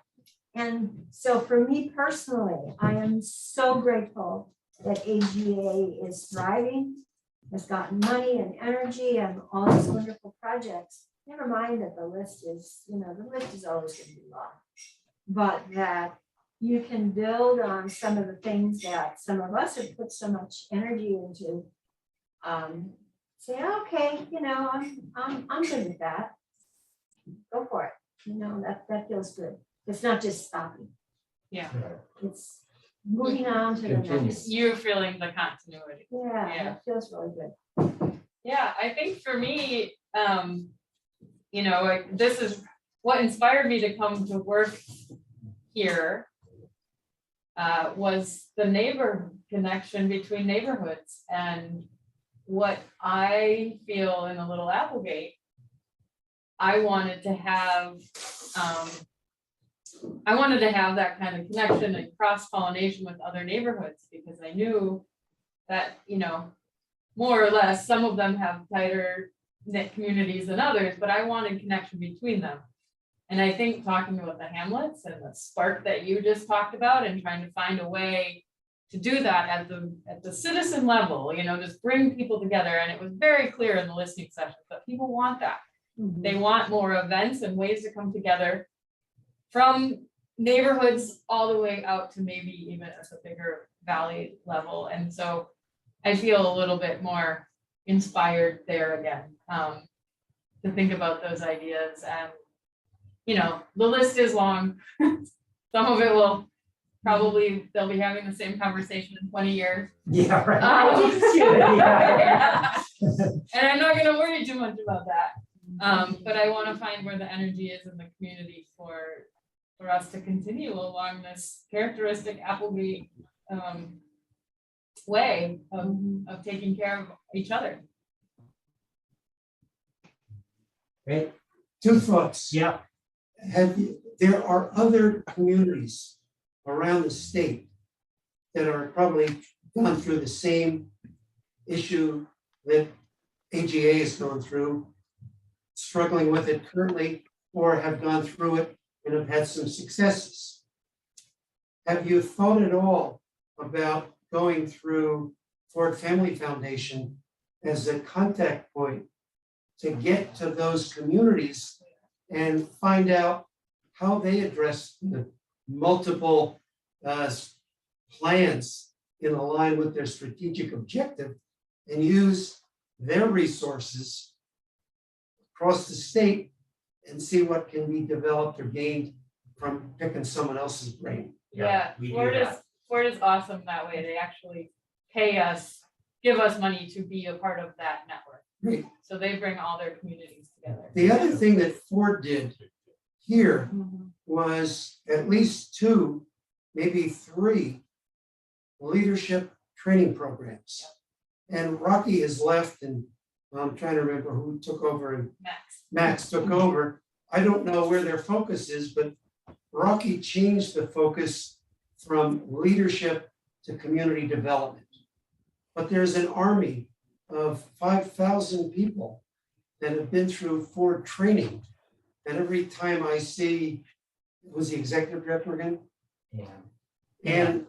S9: And so for me personally, I am so grateful that AGA is thriving, has gotten money and energy and all these wonderful projects. Never mind that the list is, the list is always going to be long. But that you can build on some of the things that some of us have put so much energy into. Say, okay, I'm good with that. Go for it. That feels good. It's not just stopping.
S4: Yeah.
S9: It's moving on to the
S2: Continue.
S9: next.
S4: You feeling the continuity.
S9: Yeah,
S4: Yeah.
S9: it feels really good.
S4: Yeah, I think for me, this is what inspired me to come to work here was the neighbor connection between neighborhoods and what I feel in the Little Applegate. I wanted to have that kind of connection and cross-pollination with other neighborhoods because I knew that, more or less, some of them have tighter knit communities than others, but I wanted connection between them. And I think talking about the hamlets and the spark that you just talked about and trying to find a way to do that at the citizen level, just bring people together. And it was very clear in the listening session that people want that. They want more events and ways to come together from neighborhoods all the way out to maybe even at the bigger valley level. And so I feel a little bit more inspired there again to think about those ideas. And, the list is long. Some of it will probably, they'll be having the same conversation in 20 years.
S1: Yeah, right.
S4: Yeah. And I'm not gonna worry too much about that. But I want to find where the energy is in the community for us to continue along this characteristic Applegate way of taking care of each other.
S1: Great.
S10: Two thoughts.
S1: Yeah.
S10: There are other communities around the state that are probably gone through the same issue that AGA is going through, struggling with it currently, or have gone through it and have had some successes. Have you thought at all about going through Ford Family Foundation as a contact point to get to those communities and find out how they address the multiple plans in line with their strategic objective and use their resources across the state and see what can be developed or gained from picking someone else's brain.
S4: Yeah,
S1: we do
S4: Ford is awesome that way. They actually pay us, give us money to be a part of that network.
S10: Great.
S4: So they bring all their communities together.
S10: The other thing that Ford did here was at least 2, maybe 3 leadership training programs. And Rocky has left, and I'm trying to remember who took over, and Max took over. I don't know where their focus is, but Rocky changed the focus from leadership to community development. But there's an army of 5,000 people that have been through Ford training. And every time I see, was the executive director again?
S1: Yeah.
S10: And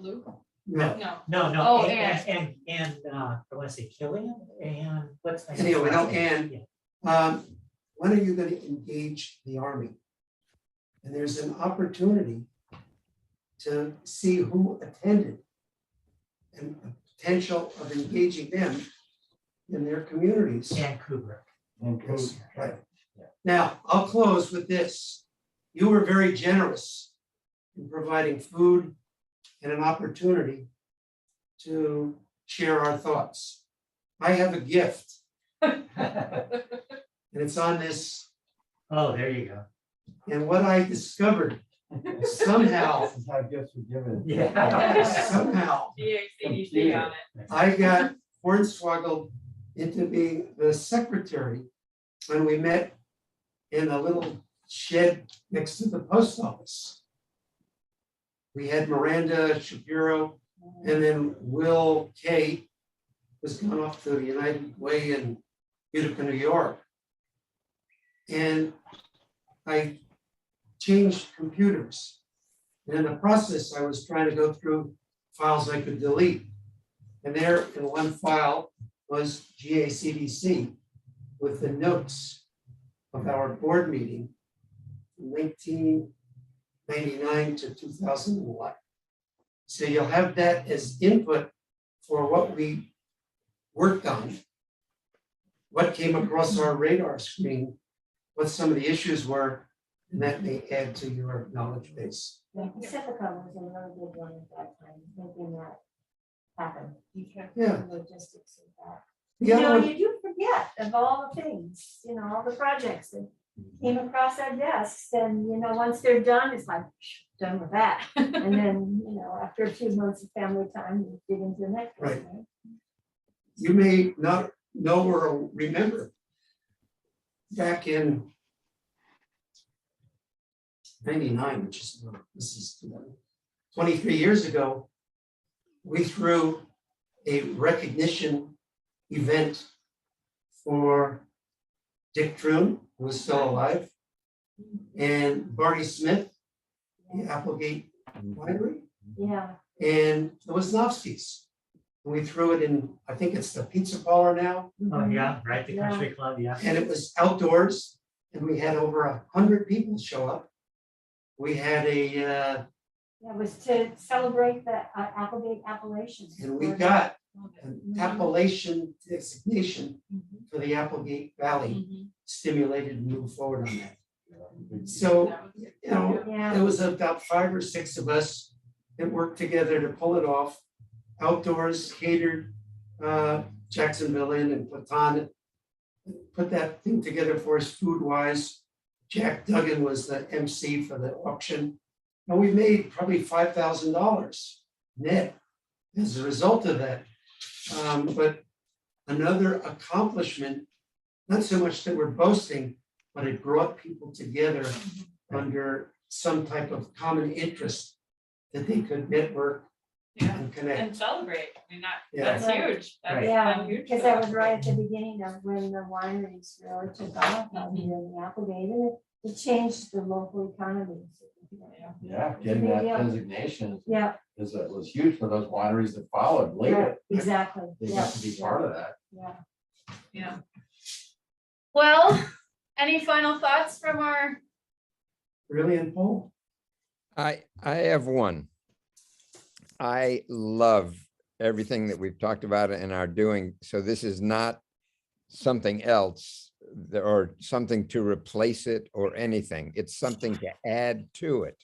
S4: Luke?
S10: no,
S4: No.
S1: No,
S4: Oh,
S1: and I want to say Killian and what's my
S10: anyway,
S1: name?
S10: no, and when are you going to engage the army? And there's an opportunity to see who attended and the potential of engaging them in their communities.
S1: And Kubrick.
S10: Yes, right. Now, I'll close with this. You were very generous in providing food and an opportunity to share our thoughts. I have a gift, and it's on this.
S1: Oh, there you go.
S10: And what I discovered somehow,
S2: This is how gifts were given.
S1: Yeah.
S10: somehow,
S4: GACDC on it.
S10: I got hornswoggled into being the secretary when we met in a little shed next to the post office. We had Miranda Shapiro, and then Will Kay was gone off to the United Way in Utica, New York. And I changed computers. And in the process, I was trying to go through files I could delete. And there in one file was GACDC with the notes of our board meeting from 1999 to 2001. So you'll have that as input for what we worked on, what came across our radar screen, what some of the issues were, and that may add to your knowledge base.
S9: Yeah, Pacifica was another good one at that time, thinking that happened.
S10: Yeah.
S9: The logistics of that.
S10: The
S9: You
S10: other
S9: know,
S10: one-
S9: you do forget of all the things, you know, all the projects that came across our desks, and, you know, once they're done, it's like, done with that. And then, you know, after a few months of family time, you get into the next one.
S10: Right. You may not know or remember back in 99, which is, this is 23 years ago, we threw a recognition event for Dick Troon, who was still alive, and Barney Smith, the Applegate Winery,
S9: Yeah,
S10: and the Wisnowskis. And we threw it in, I think it's the Pizza Parlor now,
S1: Oh, yeah, right, the country club, yeah.
S10: and it was outdoors, and we had over 100 people show up. We had
S9: it was to celebrate the Applegate appellations.
S10: and we got an appellation designation for the Applegate Valley, stimulated and moved forward on that. So, you know,
S9: Yeah.
S10: there was about 5 or 6 of us that worked together to pull it off. Outdoors, catered Jacksonville Inn and Platon, put that thing together for us food wise. Jack Duggan was the MC for the auction. And we made probably $5,000 net as a result of that. But another accomplishment, not so much that we're boasting, but it brought people together under some type of common interest that they could network
S4: Yeah,
S10: and connect.
S4: and celebrate. I mean,
S10: Yeah.
S4: that's huge. That's
S9: Yeah,
S4: been huge
S9: because
S4: for
S9: that
S4: us.
S9: was right at the beginning of when the wineries really took off out here in the Applegate, and it changed the local economy.
S11: Yeah, getting that designation
S9: Yeah,
S11: is, it was huge for those wineries that followed
S9: right,
S11: later.
S9: exactly.
S11: They
S9: Yeah,
S11: got to be part of that.
S9: yeah.
S4: Yeah. Well, any final thoughts from our,
S10: Brilliant poll.
S5: I have one. I love everything that we've talked about and are doing. So this is not something else or something to replace it or anything. It's something to add to it.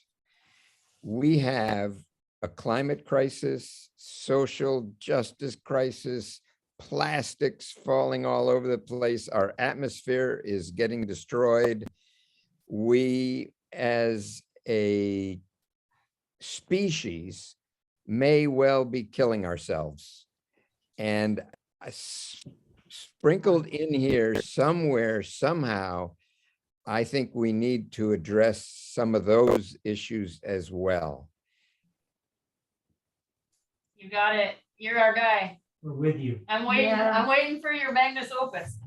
S5: We have a climate crisis, social justice crisis, plastics falling all over the place. Our atmosphere is getting destroyed. We, as a species, may well be killing ourselves. And sprinkled in here somewhere, somehow, I think we need to address some of those issues as well.
S4: you got it. You're our guy.
S1: We're with you.
S4: I'm waiting,
S9: Yeah.
S4: I'm waiting for your magnus opus.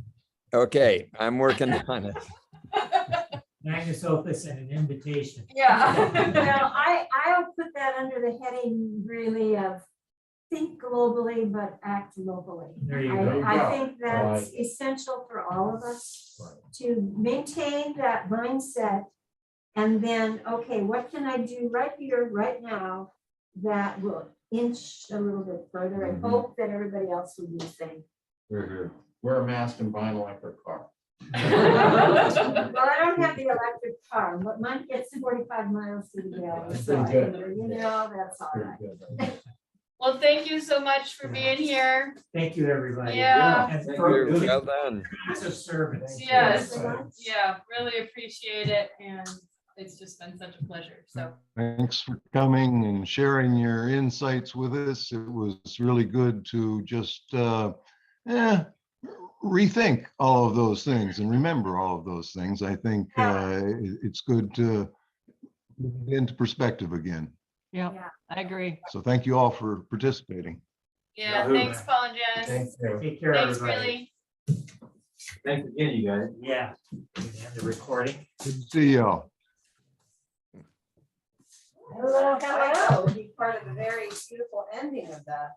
S5: Okay, I'm working on it.
S1: Magnus opus and an invitation.
S4: Yeah.
S9: Well, I'll put that under the heading really of think globally, but act locally.
S1: There you go.
S9: I think that's essential for all of us to maintain that mindset. And then, okay, what can I do right here, right now, that will inch a little bit further and hope that everybody else will do the same.
S11: Wear a mask and buy an electric car.
S9: Well, I don't have the electric car, but mine gets 45 miles to the gallon.
S11: That's
S9: So
S11: pretty good.
S9: you know, that's all right.
S4: Well, thank you so much for being here.
S1: Thank you, everybody.
S4: Yeah.
S1: And
S2: Thank
S1: for
S2: you.
S5: Well done.
S1: acts of service.
S4: Yes.
S9: Yes.
S4: Yeah, really appreciate it. And it's just been such a pleasure. So,
S7: Thanks for coming and sharing your insights with us. It was really good to just rethink all of those things and remember all of those things. I think it's good to put it into perspective again.
S6: Yeah,
S9: Yeah.
S6: I agree.
S7: So thank you all for participating.
S4: yeah,
S2: Yahoo.
S4: thanks, Paul and Janice.
S1: Take care,
S4: Thanks,
S1: everybody.
S4: Billy.
S2: Thanks again, you guys.
S1: Yeah. And the recording.
S7: Good to see y'all.
S9: Hello, hello. Be part of the very beautiful ending of that.